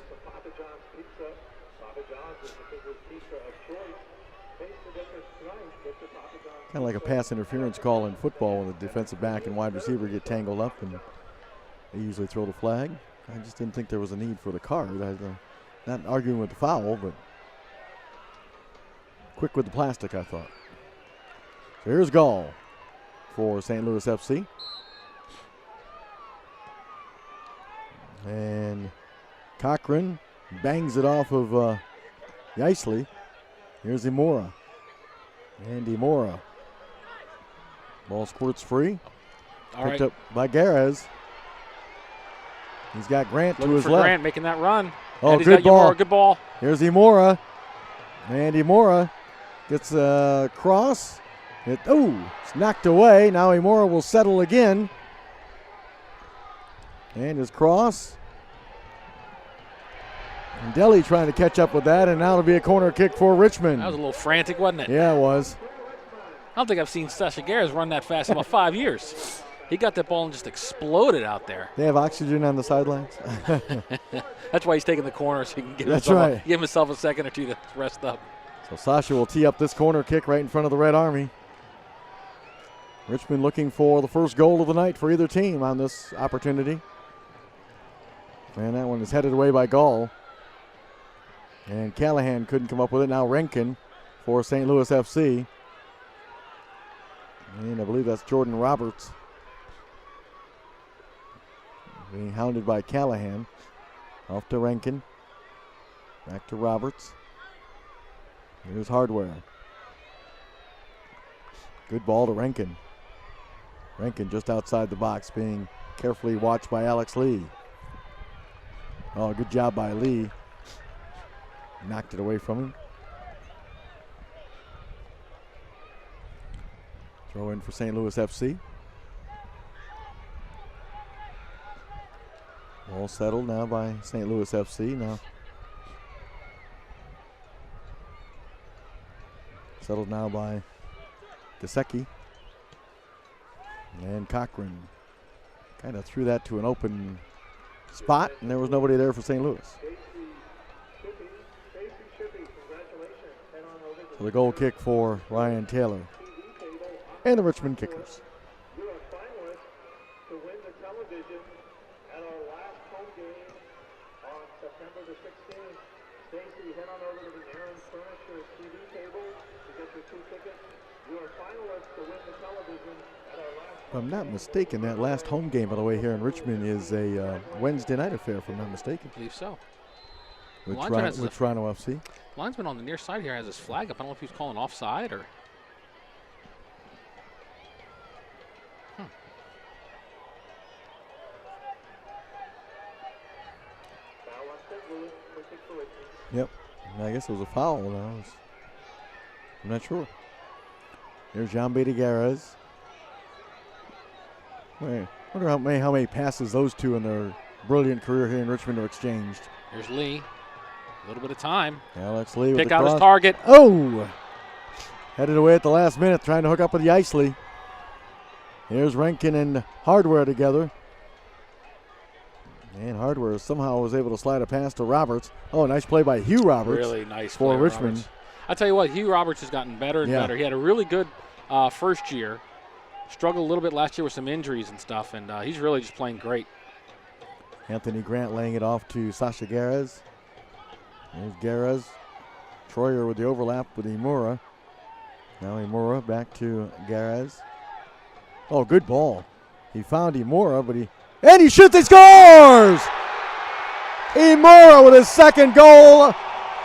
Kind of like a pass interference call in football when the defensive back and wide receiver get tangled up, and they usually throw the flag. I just didn't think there was a need for the card. Not arguing with the foul, but quick with the plastic, I thought. So here's Gall for St. Louis FC. And Cochran bangs it off of Yeisley. Here's Imora. And Imora. Ball squirts free. Picked up by Guerres. He's got Grant to his left. Grant making that run. Oh, good ball. Good ball. Here's Imora. And Imora gets a cross. It's knocked away. Now Imora will settle again. And his cross. And Deli trying to catch up with that, and now it'll be a corner kick for Richmond. That was a little frantic, wasn't it? Yeah, it was. I don't think I've seen Sasha Guerres run that fast in about 5 years. He got that ball and just exploded out there. They have oxygen on the sidelines. That's why he's taking the corner, so he can give himself a second or two to rest up. So Sasha will tee up this corner kick right in front of the Red Army. Richmond looking for the first goal of the night for either team on this opportunity. And that one is headed away by Gall. And Callahan couldn't come up with it. Now Renkin for St. Louis FC. And I believe that's Jordan Roberts. Being hounded by Callahan. Off to Renkin. Back to Roberts. Here's Hardware. Good ball to Renkin. Renkin just outside the box, being carefully watched by Alex Lee. Oh, good job by Lee. Knocked it away from him. Throw in for St. Louis FC. All settled now by St. Louis FC. Now settled now by Gesicki. And Cochran kind of threw that to an open spot, and there was nobody there for St. Louis. So the goal kick for Ryan Taylor and the Richmond Kickers. If I'm not mistaken, that last home game, by the way, here in Richmond is a Wednesday night affair, if I'm not mistaken. I believe so. With Toronto FC. Linesman on the near side here has his flag up. I don't know if he's calling offside or. Yep. I guess it was a foul. I'm not sure. There's John Beta-Garez. I wonder how many passes those two in their brilliant career here in Richmond have exchanged. Here's Lee. A little bit of time. Alex Lee pick with the out cross. his target. Oh! Headed away at the last minute, trying to hook up with the Isley. Here's Rankin and Hardware together. And Hardware somehow was able to slide a pass to Roberts. Oh, nice play by Hugh Roberts. Really nice for play, Richmond. Roberts. I tell you what, Hugh Roberts has gotten better and better. He had a really good first year. Struggled a little bit last year with some injuries and stuff, and he's really just playing great. Anthony Grant laying it off to Sasha Garez. There's Garez. Troyer with the overlap with Imura. Now Imura back to Garez. Oh, good ball. He found Imura, and he shoots and scores! Imura with his second goal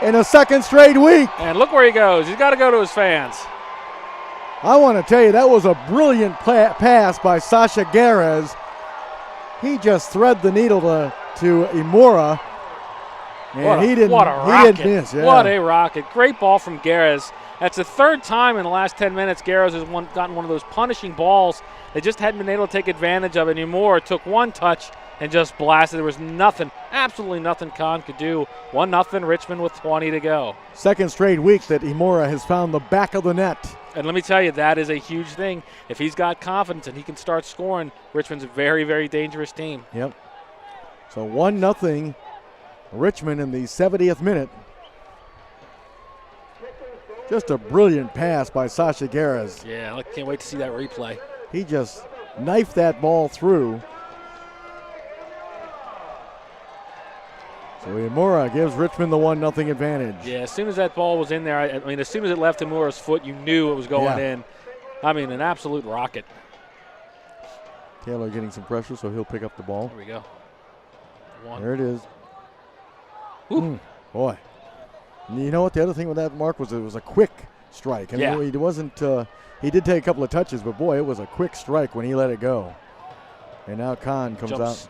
in a second straight week. And look where he goes. He's got to go to his fans. I want to tell you, that was a brilliant pass by Sasha Garez. He just threaded the needle to Imura. And he didn't miss. Yeah. What a rocket. Great ball from Garez. That's the third time in the last 10 minutes Garez has gotten one of those punishing balls. They just hadn't been able to take advantage of it anymore. Took one touch and just blasted. There was nothing, absolutely nothing Kahn could do. 1-0 Richmond with 20 to go. Second straight week that Imura has found the back of the net. And let me tell you, that is a huge thing. If he's got confidence and he can start scoring, Richmond's a very, very dangerous team. Yep. So 1-0 Richmond in the 70th minute. Just a brilliant pass by Sasha Garez. Yeah, I can't wait to see that replay. He just knifed that ball through. So Imura gives Richmond the 1-0 advantage. Yeah, as soon as that ball was in there, I mean, as soon as it left Imura's foot, you knew it was going in. I mean, an absolute rocket. Taylor getting some pressure, so he'll pick up the ball. There we go. There it is. Boy. You know what? The other thing with that, Mark, was it was a quick strike. I mean, he wasn't. He did take a couple of touches, but boy, it was a quick strike when he let it go. And now Kahn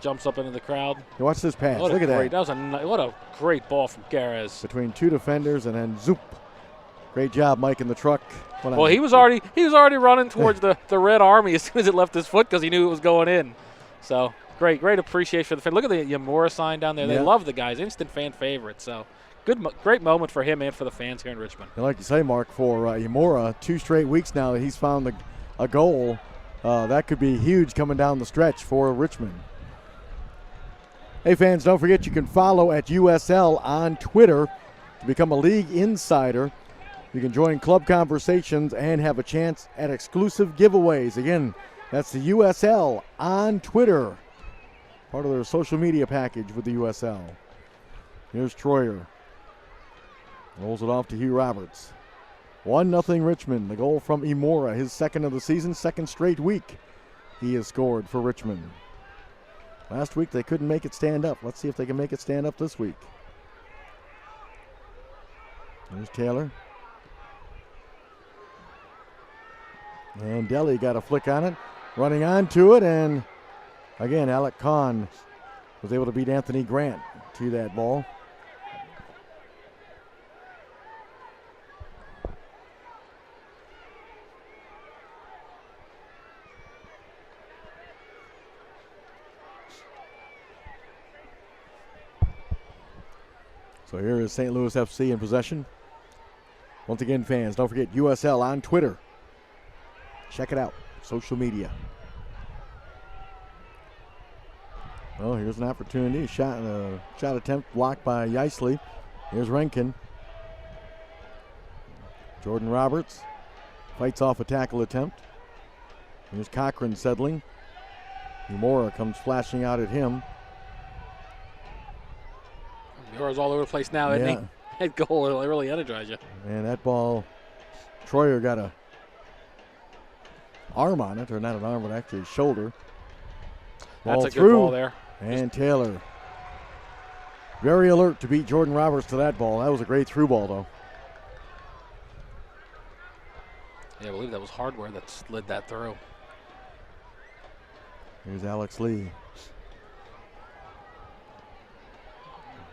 jumps up into the crowd. You watch this pass. Look at that. What a great ball from Garez. Between two defenders and then zoop. Great job, Mike, in the truck. Well, he was already running towards the Red Army as soon as it left his foot because he knew it was going in. So great appreciation for the fan. Look at the Imura sign down there. They love the guys. Instant fan favorite. So great moment for him and for the fans here in Richmond. And like you say, Mark, for Imura, 2 straight weeks now that he's found a goal. That could be huge coming down the stretch for Richmond. Hey, fans, don't forget you can follow at USL on Twitter to become a league insider. You can join club conversations and have a chance at exclusive giveaways. Again, that's the USL on Twitter, part of their social media package with the USL. Here's Troyer. Rolls it off to Hugh Roberts. 1-0 Richmond. The goal from Imura, his second of the season, second straight week he has scored for Richmond. Last week they couldn't make it stand up. Let's see if they can make it stand up this week. There's Taylor. And Deli got a flick on it, running onto it, and again, Alec Kahn was able to beat Anthony Grant to that ball. So here is St. Louis FC in possession. Once again, fans, don't forget USL on Twitter. Check it out. Social media. Well, here's an opportunity. Shot attempt blocked by Yeisley. Here's Rankin. Jordan Roberts fights off a tackle attempt. Here's Cochran settling. Umora comes flashing out at him. Umora's all over the place now, isn't he? That goal will really energize you. And that ball, Troyer got a arm on it, or not an arm, but actually a shoulder. Ball That's a through, good ball there. And Taylor very alert to beat Jordan Roberts to that ball. That was a great through ball, though. Yeah, I believe that was Hardware that slid that through. Here's Alex Lee.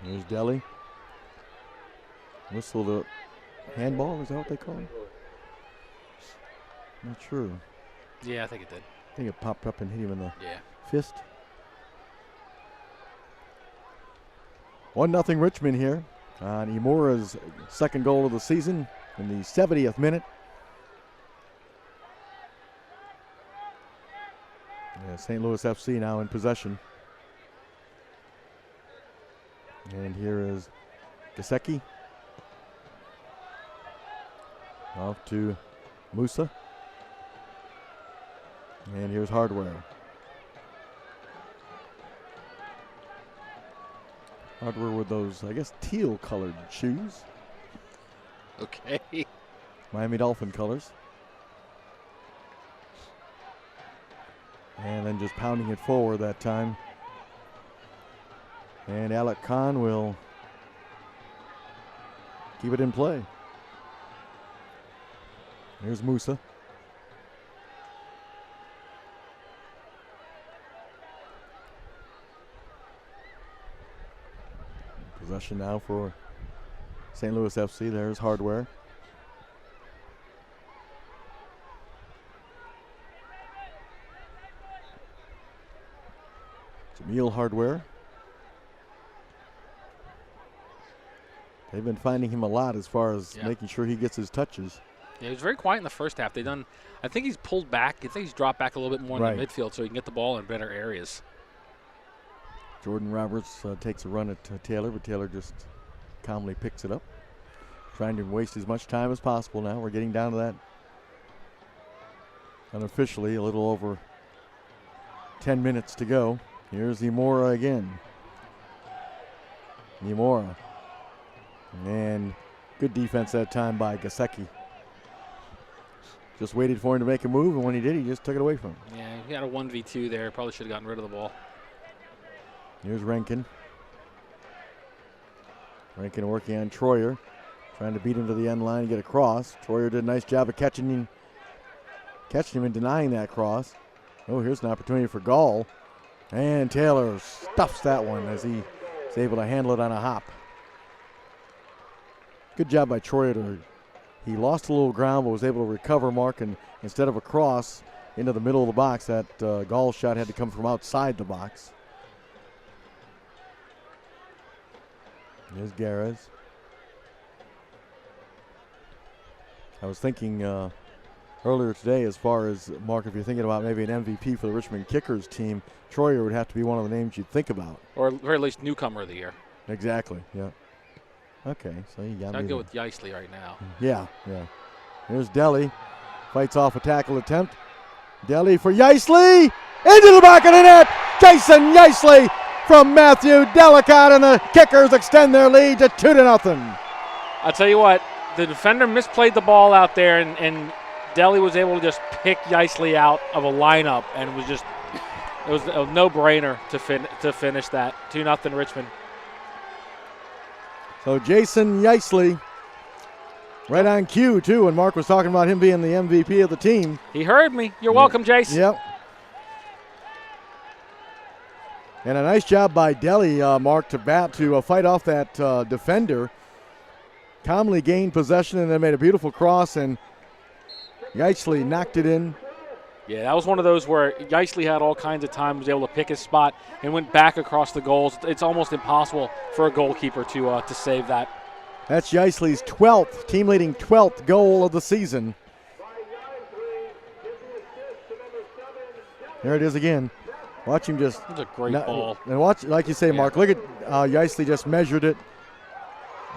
Here's Deli. Whistle the handball, is that what they call it? Not sure. Yeah, I think it did. I think it popped up and hit him in the fist. 1-0 Richmond here on Imura's second goal of the season in the 70th minute. Yeah, St. Louis FC now in possession. And here is Gasecki. Off to Musa. And here's Hardware. Hardware with those, I guess, teal-colored shoes. Okay. Miami Dolphin colors. And then just pounding it forward that time. And Alec Khan will keep it in play. Here's Musa. Possession now for St. Louis FC. There's Hardware. Jameel Hardware. They've been finding him a lot as far as making sure he gets his touches. Yeah, he was very quiet in the first half. I think he's pulled back. I think he's dropped back a little bit more in the midfield so he can get the ball in better areas. Jordan Roberts takes a run at Taylor, but Taylor just calmly picks it up. Trying to waste as much time as possible now. We're getting down to that unofficially, a little over 10 minutes to go. Here's Imura again. Imura. And good defense that time by Gasecki. Just waited for him to make a move, and when he did, he just took it away from him. Yeah, he had a 1v2 there. Probably should have gotten rid of the ball. Here's Rankin. Rankin working on Troyer. Trying to beat him to the end line and get a cross. Troyer did a nice job of catching him and denying that cross. Oh, here's an opportunity for Gall. And Taylor stuffs that one as he is able to handle it on a hop. Good job by Troyer. He lost a little ground but was able to recover, Mark, and instead of a cross into the middle of the box, that Gall shot had to come from outside the box. There's Garez. I was thinking earlier today, as far as, Mark, if you're thinking about maybe an MVP for the Richmond Kickers team, Troyer would have to be one of the names you'd think about. Or at very least newcomer of the year. Exactly, yeah. Okay, so you got me. I'd go with Yeisley right now. Yeah. Here's Deli. Fights off a tackle attempt. Deli for Yeisley. Into the back of the net. Jason Yeisley from Matthew Delicott, and the Kickers extend their lead to 2-0. I'll tell you what, the defender misplayed the ball out there, and Deli was able to just pick Yeisley out of a lineup, and it was a no-brainer to finish that. 2-0 Richmond. So Jason Yeisley, right on cue, too, when Mark was talking about him being the MVP of the team. He heard me. You're welcome, Jason. Yep. And a nice job by Deli, Mark, to fight off that defender. Calmly gained possession and then made a beautiful cross, and Yeisley knocked it in Yeah, that was one of those where Yeisley had all kinds of time, was able to pick his spot, and went back across the goals. It's almost impossible for a goalkeeper to save that. That's Yeisley's 12th, team-leading 12th goal of the season. There it is again. Watch him just. It's a great ball. And watch, like you say, Mark, look at Yeisley just measured it.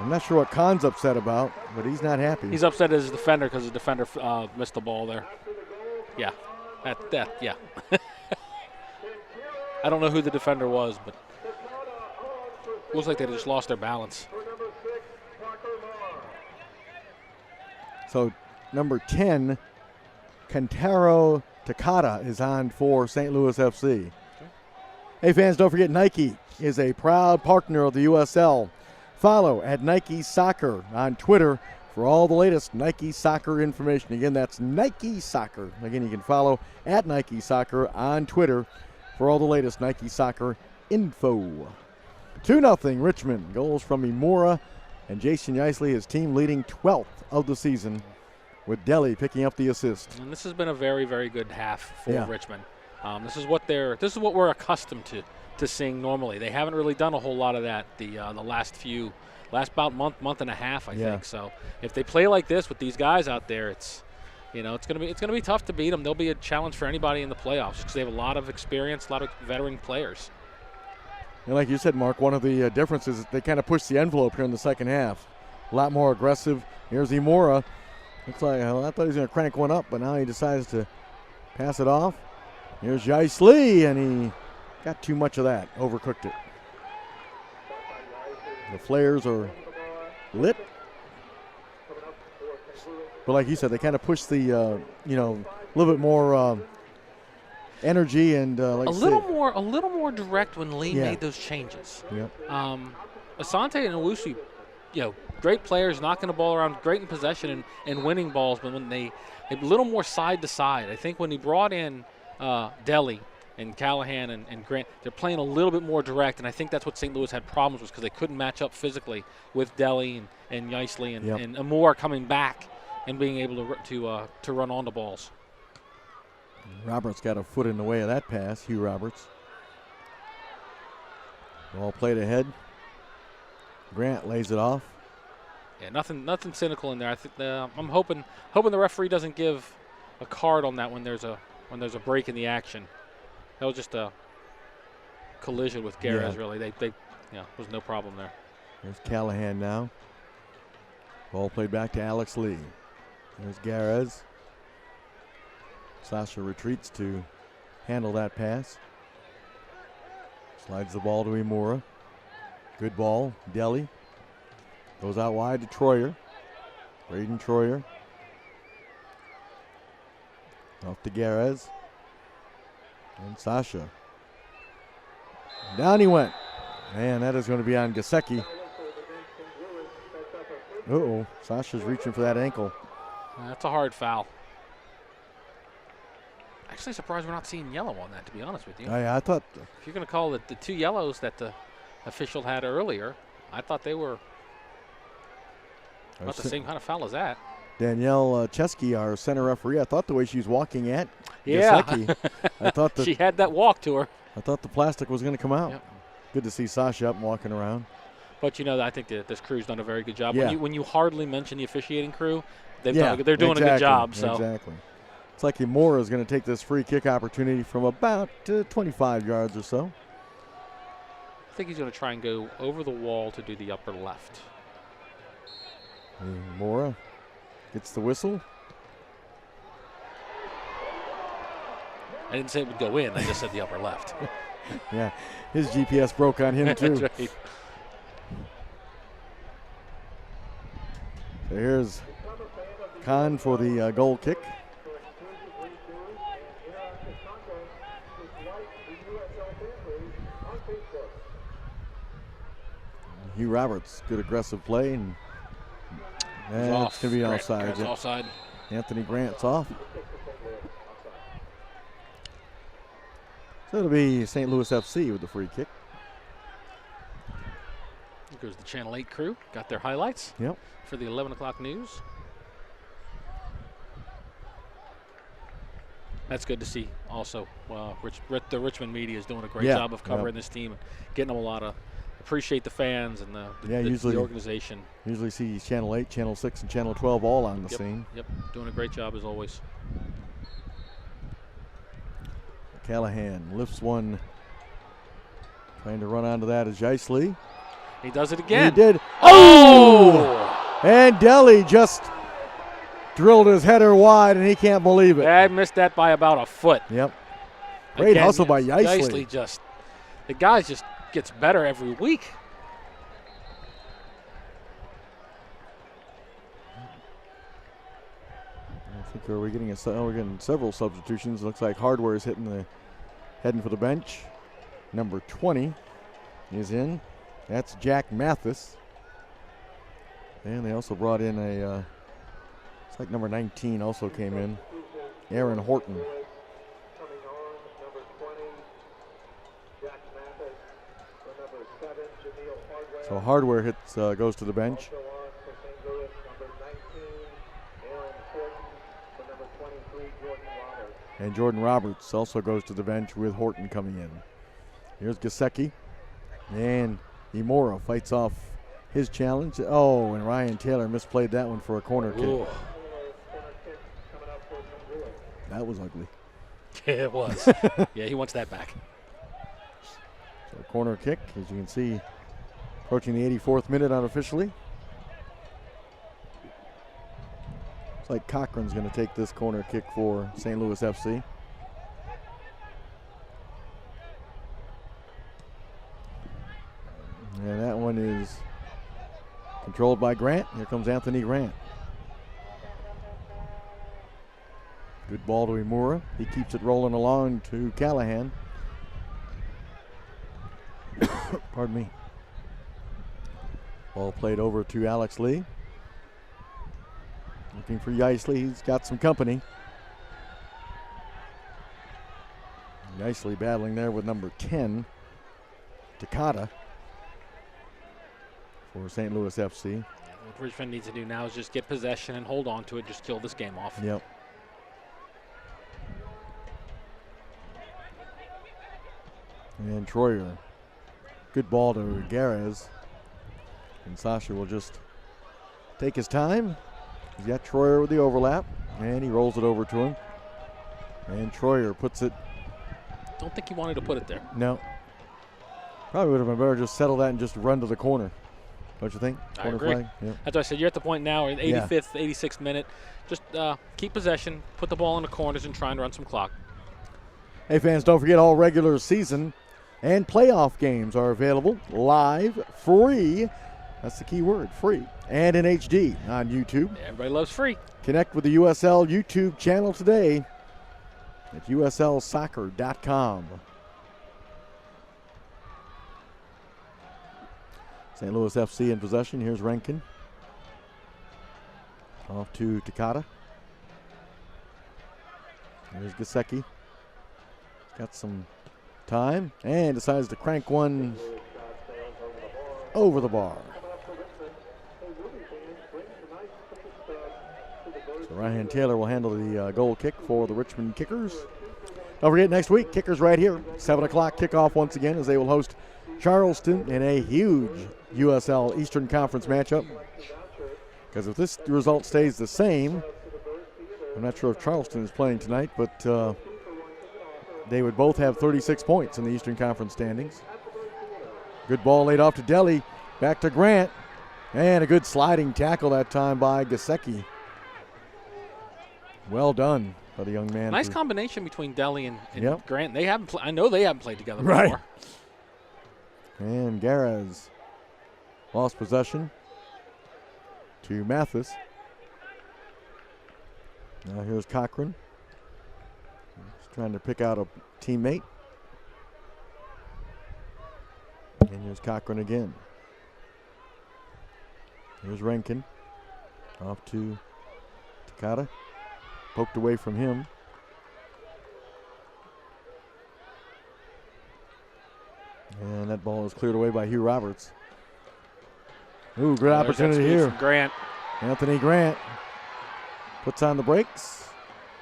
I'm not sure what Khan's upset about, but he's not happy. He's upset at his defender because the defender missed the ball there. Yeah. Yeah. I don't know who the defender was, but it looks like they just lost their balance. So number 10, Kentaro Takata is on for St. Louis FC. Okay. Hey fans, don't forget Nike is a proud partner of the USL. Follow at Nike Soccer on Twitter for all the latest Nike Soccer information. Again, that's Nike Soccer. Again, you can follow at Nike Soccer on Twitter for all the latest Nike Soccer info. 2-0 Richmond. Goals from Imura and Jason Yeisley, his team leading 12th of the season, with Deli picking up the assist. And this has been a very, very good half for Richmond. This is what we're accustomed to seeing normally. They haven't really done a whole lot of that the last about month and a half, I think. So if they play like this with these guys out there, it's gonna be tough to beat them. They'll be a challenge for anybody in the playoffs because they have a lot of experience, a lot of veteran players. And like you said, Mark, one of the differences is they kind of pushed the envelope here in the second half. A lot more aggressive. Here's Imura. Looks like I thought he was going to crank one up, but now he decides to pass it off. Here's Yeisley, and he got too much of that, overcooked it. The flares are lit. But like you said, they kind of pushed the, a little bit more energy and like a little more direct when Lee made those changes. Yep. Asante and Owusu, great players, knocking the ball around, great in possession and winning balls, but when they a little more side to side. I think when he brought in Deli and Callahan and Grant, they're playing a little bit more direct, and I think that's what St. Louis had problems with because they couldn't match up physically with Deli and Yeisley and Amor coming back and being able to run on the balls. Roberts got a foot in the way of that pass, Hugh Roberts. Ball played ahead. Grant lays it off. Yeah, nothing cynical in there. I think I'm hoping the referee doesn't give a card on that when there's a break in the action. That was just a collision with Garez. Really, there was no problem there. There's Callahan now. Ball played back to Alex Lee. There's Garez. Sasha retreats to handle that pass. Slides the ball to Imura. Good ball. Deli goes out wide to Troyer. Braden Troyer. Off to Garez. And Sasha. Down he went. Man, that is going to be on Gasecki. Uh-oh. Sasha's reaching for that ankle. That's a hard foul. Actually surprised we're not seeing yellow on that, to be honest with you. I thought. If you're going to call the two yellows that the official had earlier, I thought they were about the same kind of foul as that. Danielle Chesky, our center referee, I thought the way she was walking at Gasecki, I thought she had that walk to her. I thought the plastic was going to come out. Yep. Good to see Sasha up and walking around. But I think that this crew's done a very good job. Yeah. When you hardly mention the officiating crew, they're doing a good job. So. Exactly. It's like Imura is going to take this free kick opportunity from about 25 yards or so. I think he's going to try and go over the wall to do the upper left. Imura gets the whistle. I didn't say it would go in. I just said the upper left. Yeah, his GPS broke on him too. That's right. So here's Khan for the goal kick. Hugh Roberts, good aggressive play, and it's going to be offside. Offside. Anthony Grant's off. So it'll be St. Louis FC with the free kick. Here goes the Channel 8 crew. Got their highlights for the 11 o'clock news. That's good to see. Also, the Richmond media is doing a great Yeah, job of covering this team and getting them a lot of. Appreciate the fans and the organization. Usually see Channel 8, Channel 6, and Channel 12 all on the scene. Yep, doing a great job as always. Callahan lifts one. Trying to run onto that is Jaisley. He does it again. He did. Oh! And Deli just drilled his header wide, and he can't believe it. I missed that by about a foot. Yep. Great hustle by Jaisley. The guy just gets better every week. I think we're getting several substitutions. Looks like Hardware is heading for the bench. Number 20 is in. That's Jack Mathis. And they also brought in it's like number 19 also came in. Aaron Horton. So Hardware goes to the bench. And Jordan Roberts also goes to the bench with Horton coming in. Here's Gasecki. And Imora fights off his challenge. Oh, and Ryan Taylor misplayed that one for a corner kick. That was ugly. Yeah, it was. Yeah, he wants that back. So corner kick, as you can see, approaching the 84th minute unofficially. Looks like Cochran's going to take this corner kick for St. Louis FC. And that one is controlled by Grant. Here comes Anthony Grant. Good ball to Imura. He keeps it rolling along to Callahan. Pardon me. Ball played over to Alex Lee. Looking for Jaisley. He's got some company. Jaisley battling there with number 10, Takata, for St. Louis FC. What Richmond needs to do now is just get possession and hold on to it. Just kill this game off. Yep. And Troyer. Good ball to Garez. And Sasha will just take his time. He's got Troyer with the overlap. And he rolls it over to him. And Troyer puts it. Don't think he wanted to put it there. No. Probably would have been better just settle that and just run to the corner. Don't you think? I agree. Flag? Yep. That's what I said. You're at the point now, in 85th, 86th minute. Just keep possession, put the ball in the corners, and try and run some clock. Hey, fans, don't forget all regular season and playoff games are available live, free. That's the key word, free. And in HD on YouTube. Everybody loves free. Connect with the USL YouTube channel today at uslsoccer.com. St. Louis FC in possession. Here's Rankin. Off to Takata. Here's Gasecki. Got some time and decides to crank one over the bar. So Ryan Taylor will handle the goal kick for the Richmond Kickers. Don't forget, next week, Kickers right here. 7 o'clock kickoff once again as they will host Charleston in a huge USL Eastern Conference matchup. Because if this result stays the same, I'm not sure if Charleston is playing tonight, but they would both have 36 points in the Eastern Conference standings. Good ball laid off to Deli. Back to Grant. And a good sliding tackle that time by Gasecki. Well done by the young man. Nice combination between Deli and Yep. Grant. They haven't. I know they haven't played together Right. before. And Garez lost possession to Mathis. Now here's Cochran. He's trying to pick out a teammate. And here's Cochran again. Here's Rankin. Off to Takata. Poked away from him. And that ball is cleared away by Hugh Roberts. Ooh, good opportunity here. Grant. Anthony Grant puts on the brakes.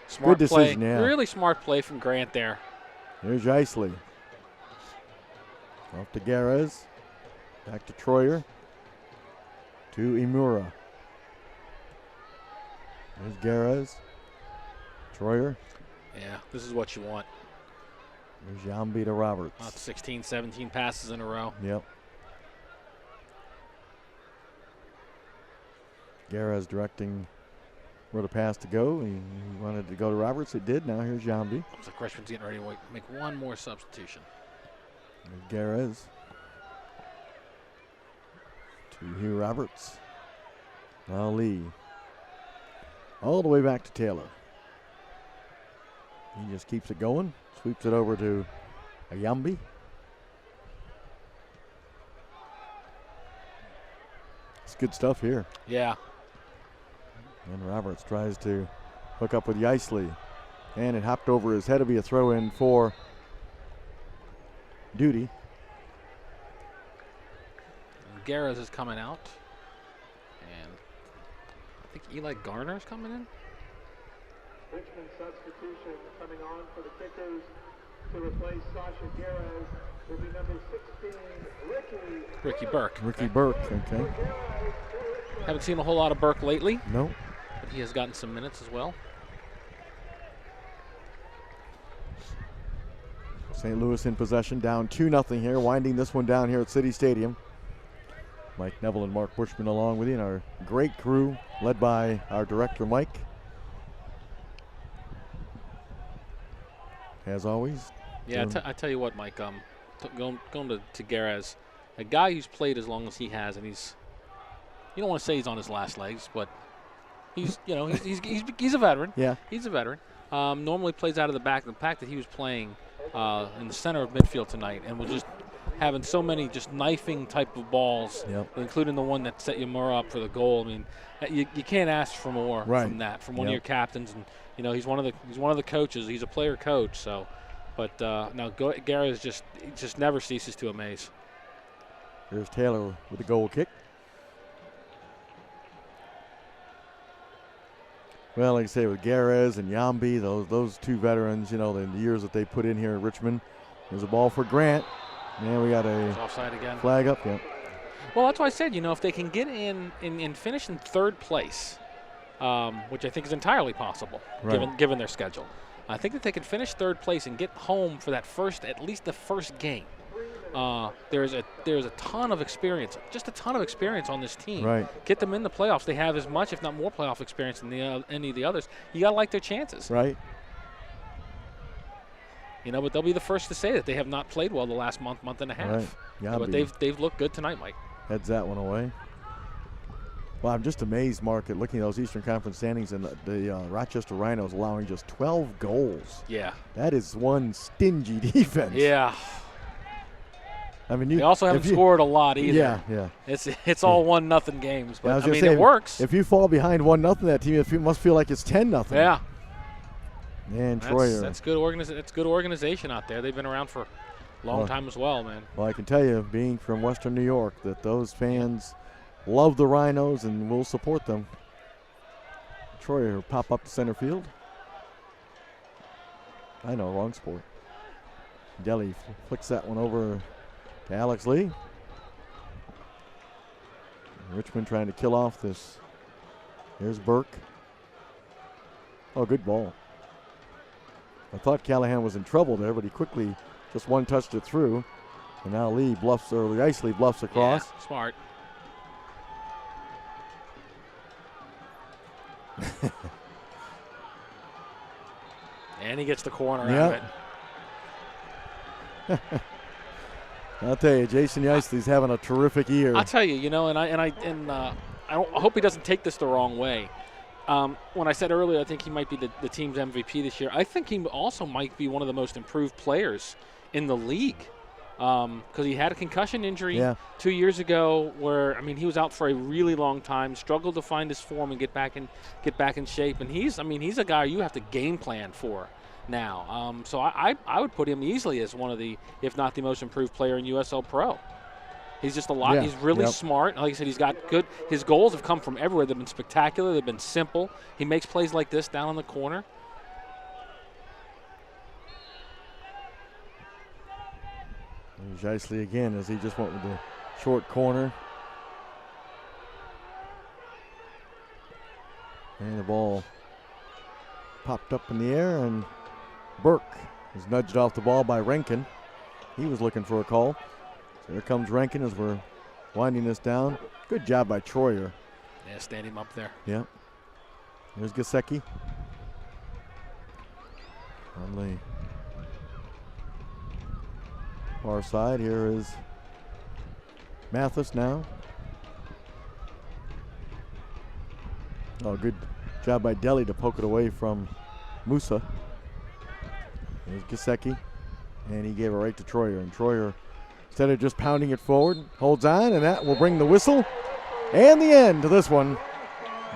Smart Good decision, play. yeah. Really smart play from Grant there. Here's Isley. Off to Garez. Back to Troyer. To Imura. There's Garez. Troyer. Yeah, this is what you want. There's Yambi to Roberts. About 16, 17 passes in a row. Yep. Garez directing where the pass to go. He wanted to go to Roberts. It did. Now here's Yambi. Looks like Richmond's getting ready to make one more substitution. There's Garez. To Hugh Roberts. Now Lee. All the way back to Taylor. He just keeps it going. Sweeps it over to Ayambi. It's good stuff here. Yeah. And Roberts tries to hook up with Yeisley. And it hopped over his head. It'll be a throw in for Duty. And Garez is coming out. And I think Eli Garner's coming in. Richmond substitution coming on for the kickers to replace Sasha Garez will be number 16, Ricky Burke. Ricky Burke, okay. Haven't seen a whole lot of Burke lately, No. but he has gotten some minutes as well. St. Louis in possession, down 2-0 here, winding this one down here at City Stadium. Mike Neville and Mark Bushman along with you, and our great crew led by our director, Mike. As always. Yeah, I tell you what, Mike, going to Garez, a guy who's played as long as he has, and he's, you don't want to say he's on his last legs, but he's a veteran. Yeah. He's a veteran. Normally plays out of the back. The fact that he was playing in the center of midfield tonight and was just having so many just knifing type of balls, including the one that set Yamura up for the goal. I mean, you can't ask for more from that, from one of your captains. And he's one of the coaches. He's a player coach. So, but now Garez just never ceases to amaze. Here's Taylor with the goal kick. Well, like I say, with Garez and Yambi, those two veterans, in the years that they put in here at Richmond. There's a ball for Grant. And we got a offside again. Flag up, Well, that's why I said, if they can get in and finish in third place, which I think is entirely possible, given their schedule. I think that they can finish third place and get home for that at least the first game. There's a ton of experience, just a ton of experience on this team. Right. Get them in the playoffs. They have as much, if not more, playoff experience than any of the others. You got to like their chances. Right. But they'll be the first to say that they have not played well the last month and a half. Right. Yeah, but they've looked good tonight, Mike. Heads that one away. Well, I'm just amazed, Mark, at looking at those Eastern Conference standings, and the Rochester Rhinos allowing just 12 goals. Yeah. That is one stingy defense. Yeah. I mean, they also haven't scored a lot either. Yeah. It's all 1-0 games, but say, it works. If you fall behind 1-0, that team must feel like it's 10-0. Yeah. And Troyer. That's good organization out there. They've been around for a long time as well, man. Well, I can tell you, being from Western New York, that those fans love the Rhinos and will support them. Troyer will pop up to center field. I know, wrong sport. Deli flicks that one over to Alex Lee. Richmond trying to kill off this. Here's Burke. Oh, good ball. I thought Callahan was in trouble there, but he quickly just one-touched it through. And now Isley bluffs across. Yeah, smart. And he gets the corner out of it. I'll tell you, Jason Isley's having a terrific year. I'll tell you, I hope he doesn't take this the wrong way. When I said earlier, I think he might be the team's MVP this year. I think he also might be one of the most improved players in the league because he had a concussion injury 2 years ago where, he was out for a really long time, struggled to find his form and get back in shape. And he's a guy you have to game plan for now. So I would put him easily as one of the, if not the most improved player in USL Pro. He's just a lot. He's really smart. Like I said, he's got good. His goals have come from everywhere. They've been spectacular. They've been simple. He makes plays like this down in the corner. There's Isley again as he just went with the short corner. And the ball popped up in the air, and Burke was nudged off the ball by Rankin. He was looking for a call. So here comes Rankin as we're winding this down. Good job by Troyer. Yeah, stand him up there. Yeah. Here's Gasecki. On the far side, here is Mathis now. Oh, good job by Deli to poke it away from Musa. There's Gasecki, and he gave it right to Troyer. And Troyer, instead of just pounding it forward, holds on, and that will bring the whistle and the end to this one.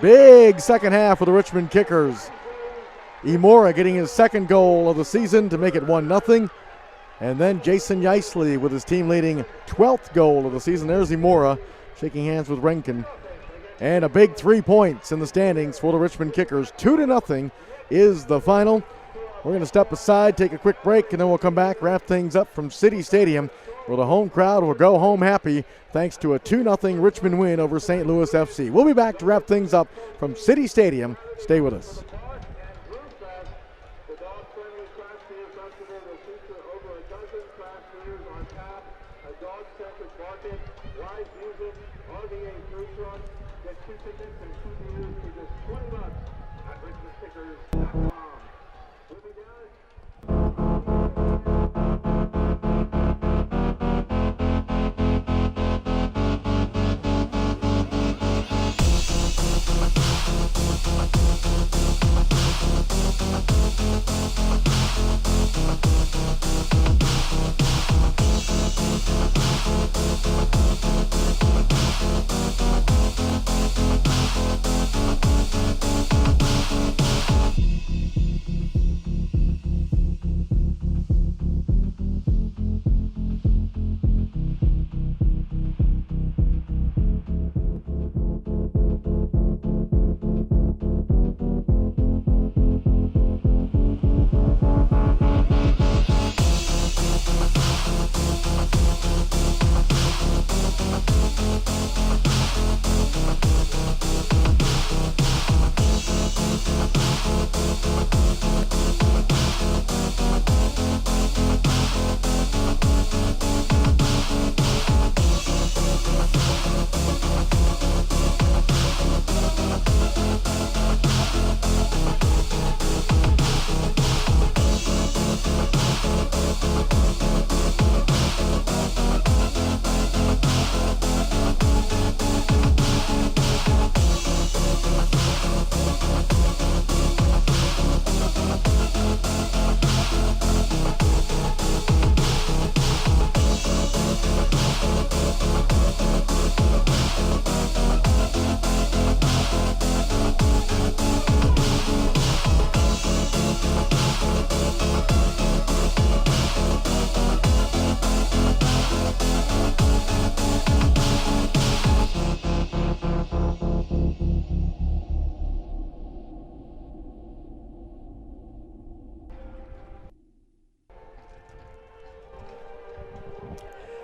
Big second half for the Richmond Kickers. Imora getting his second goal of the season to make it 1-0. And then Jason Yeisley with his team leading 12th goal of the season. There's Imora shaking hands with Rankin. And a big 3 points in the standings for the Richmond Kickers. 2-0 is the final. We're going to step aside, take a quick break, and then we'll come back, wrap things up from City Stadium, where the home crowd will go home happy thanks to a 2-0 Richmond win over St. Louis FC. We'll be back to wrap things up from City Stadium. Stay with us.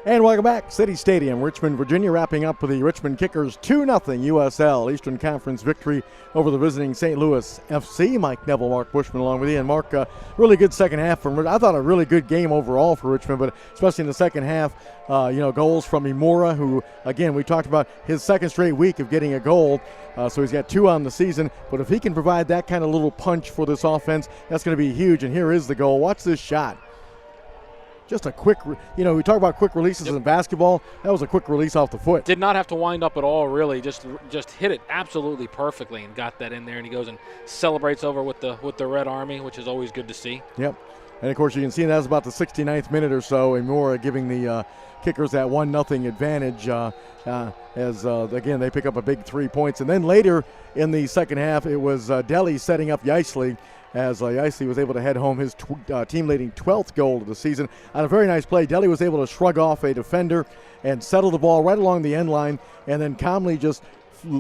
And welcome back. City Stadium, Richmond, Virginia, wrapping up with the Richmond Kickers 2-0 USL Eastern Conference victory over the visiting St. Louis FC. Mike Neville, Mark Bushman along with you. And Mark, really good second half from Richmond. I thought a really good game overall for Richmond, but especially in the second half, goals from Imora, who, again, we talked about his second straight week of getting a goal. So he's got 2 on the season. But if he can provide that kind of little punch for this offense, that's going to be huge. And here is the goal. Watch this shot. Just a quick, we talk about quick releases in basketball. That was a quick release off the foot. Did not have to wind up at all, really. Just hit it absolutely perfectly and got that in there. And he goes and celebrates over with the Red Army, which is always good to see. Yep. And, of course, you can see that was about the 69th minute or so. Imora giving the Kickers that 1-0 advantage as, again, they pick up a big 3 points. And then later in the second half, it was Deli setting up Yeisley, as Yeisley was able to head home his team-leading 12th goal of the season. On a very nice play, Deli was able to shrug off a defender and settle the ball right along the end line, and then calmly just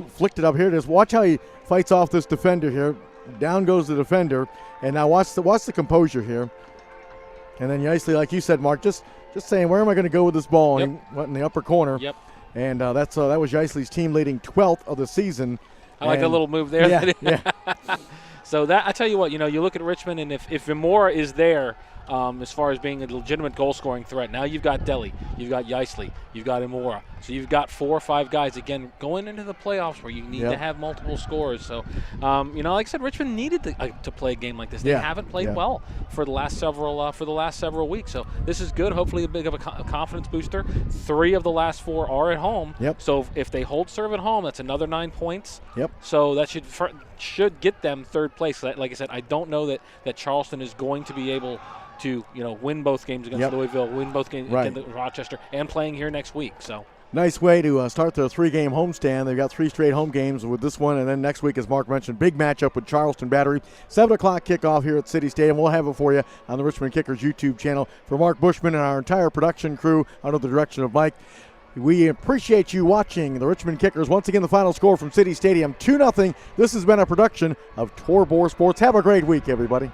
flicked it up. Here it is. Watch how he fights off this defender here. Down goes the defender, and now watch the composure here. And then Yeisley, like you said, Mark, just just saying, where am I going to go with this ball? Yep. And he went in the upper corner. Yep. And that was Yeisley's team leading 12th of the season. I like the little move there. Yeah. So that I tell you what, you look at Richmond, and if Vimora is there, as far as being a legitimate goal-scoring threat, now you've got Deli, you've got Yeisley, you've got Imora. So you've got 4 or 5 guys, again, going into the playoffs where you need to have multiple scores. So, like I said, Richmond needed to play a game like this. They haven't played well for the last several weeks. So this is good. Hopefully a bit of a confidence booster. 3 of the last 4 are at home. Yep. So if they hold serve at home, that's another 9 points. Yep. So that should get them 3rd place. Like I said, I don't know that Charleston is going to be able to win both games against Louisville, win both games against Rochester, and playing here next week. So nice way to start their 3-game homestand. They've got 3 straight home games with this one, and then next week, as Mark mentioned, big matchup with Charleston Battery. 7 o'clock kickoff here at City Stadium. We'll have it for you on the Richmond Kickers YouTube channel. For Mark Bushman and our entire production crew under the direction of Mike, we appreciate you watching the Richmond Kickers. Once again, the final score from City Stadium, 2-0. This has been a production of Torbor Sports. Have a great week, everybody.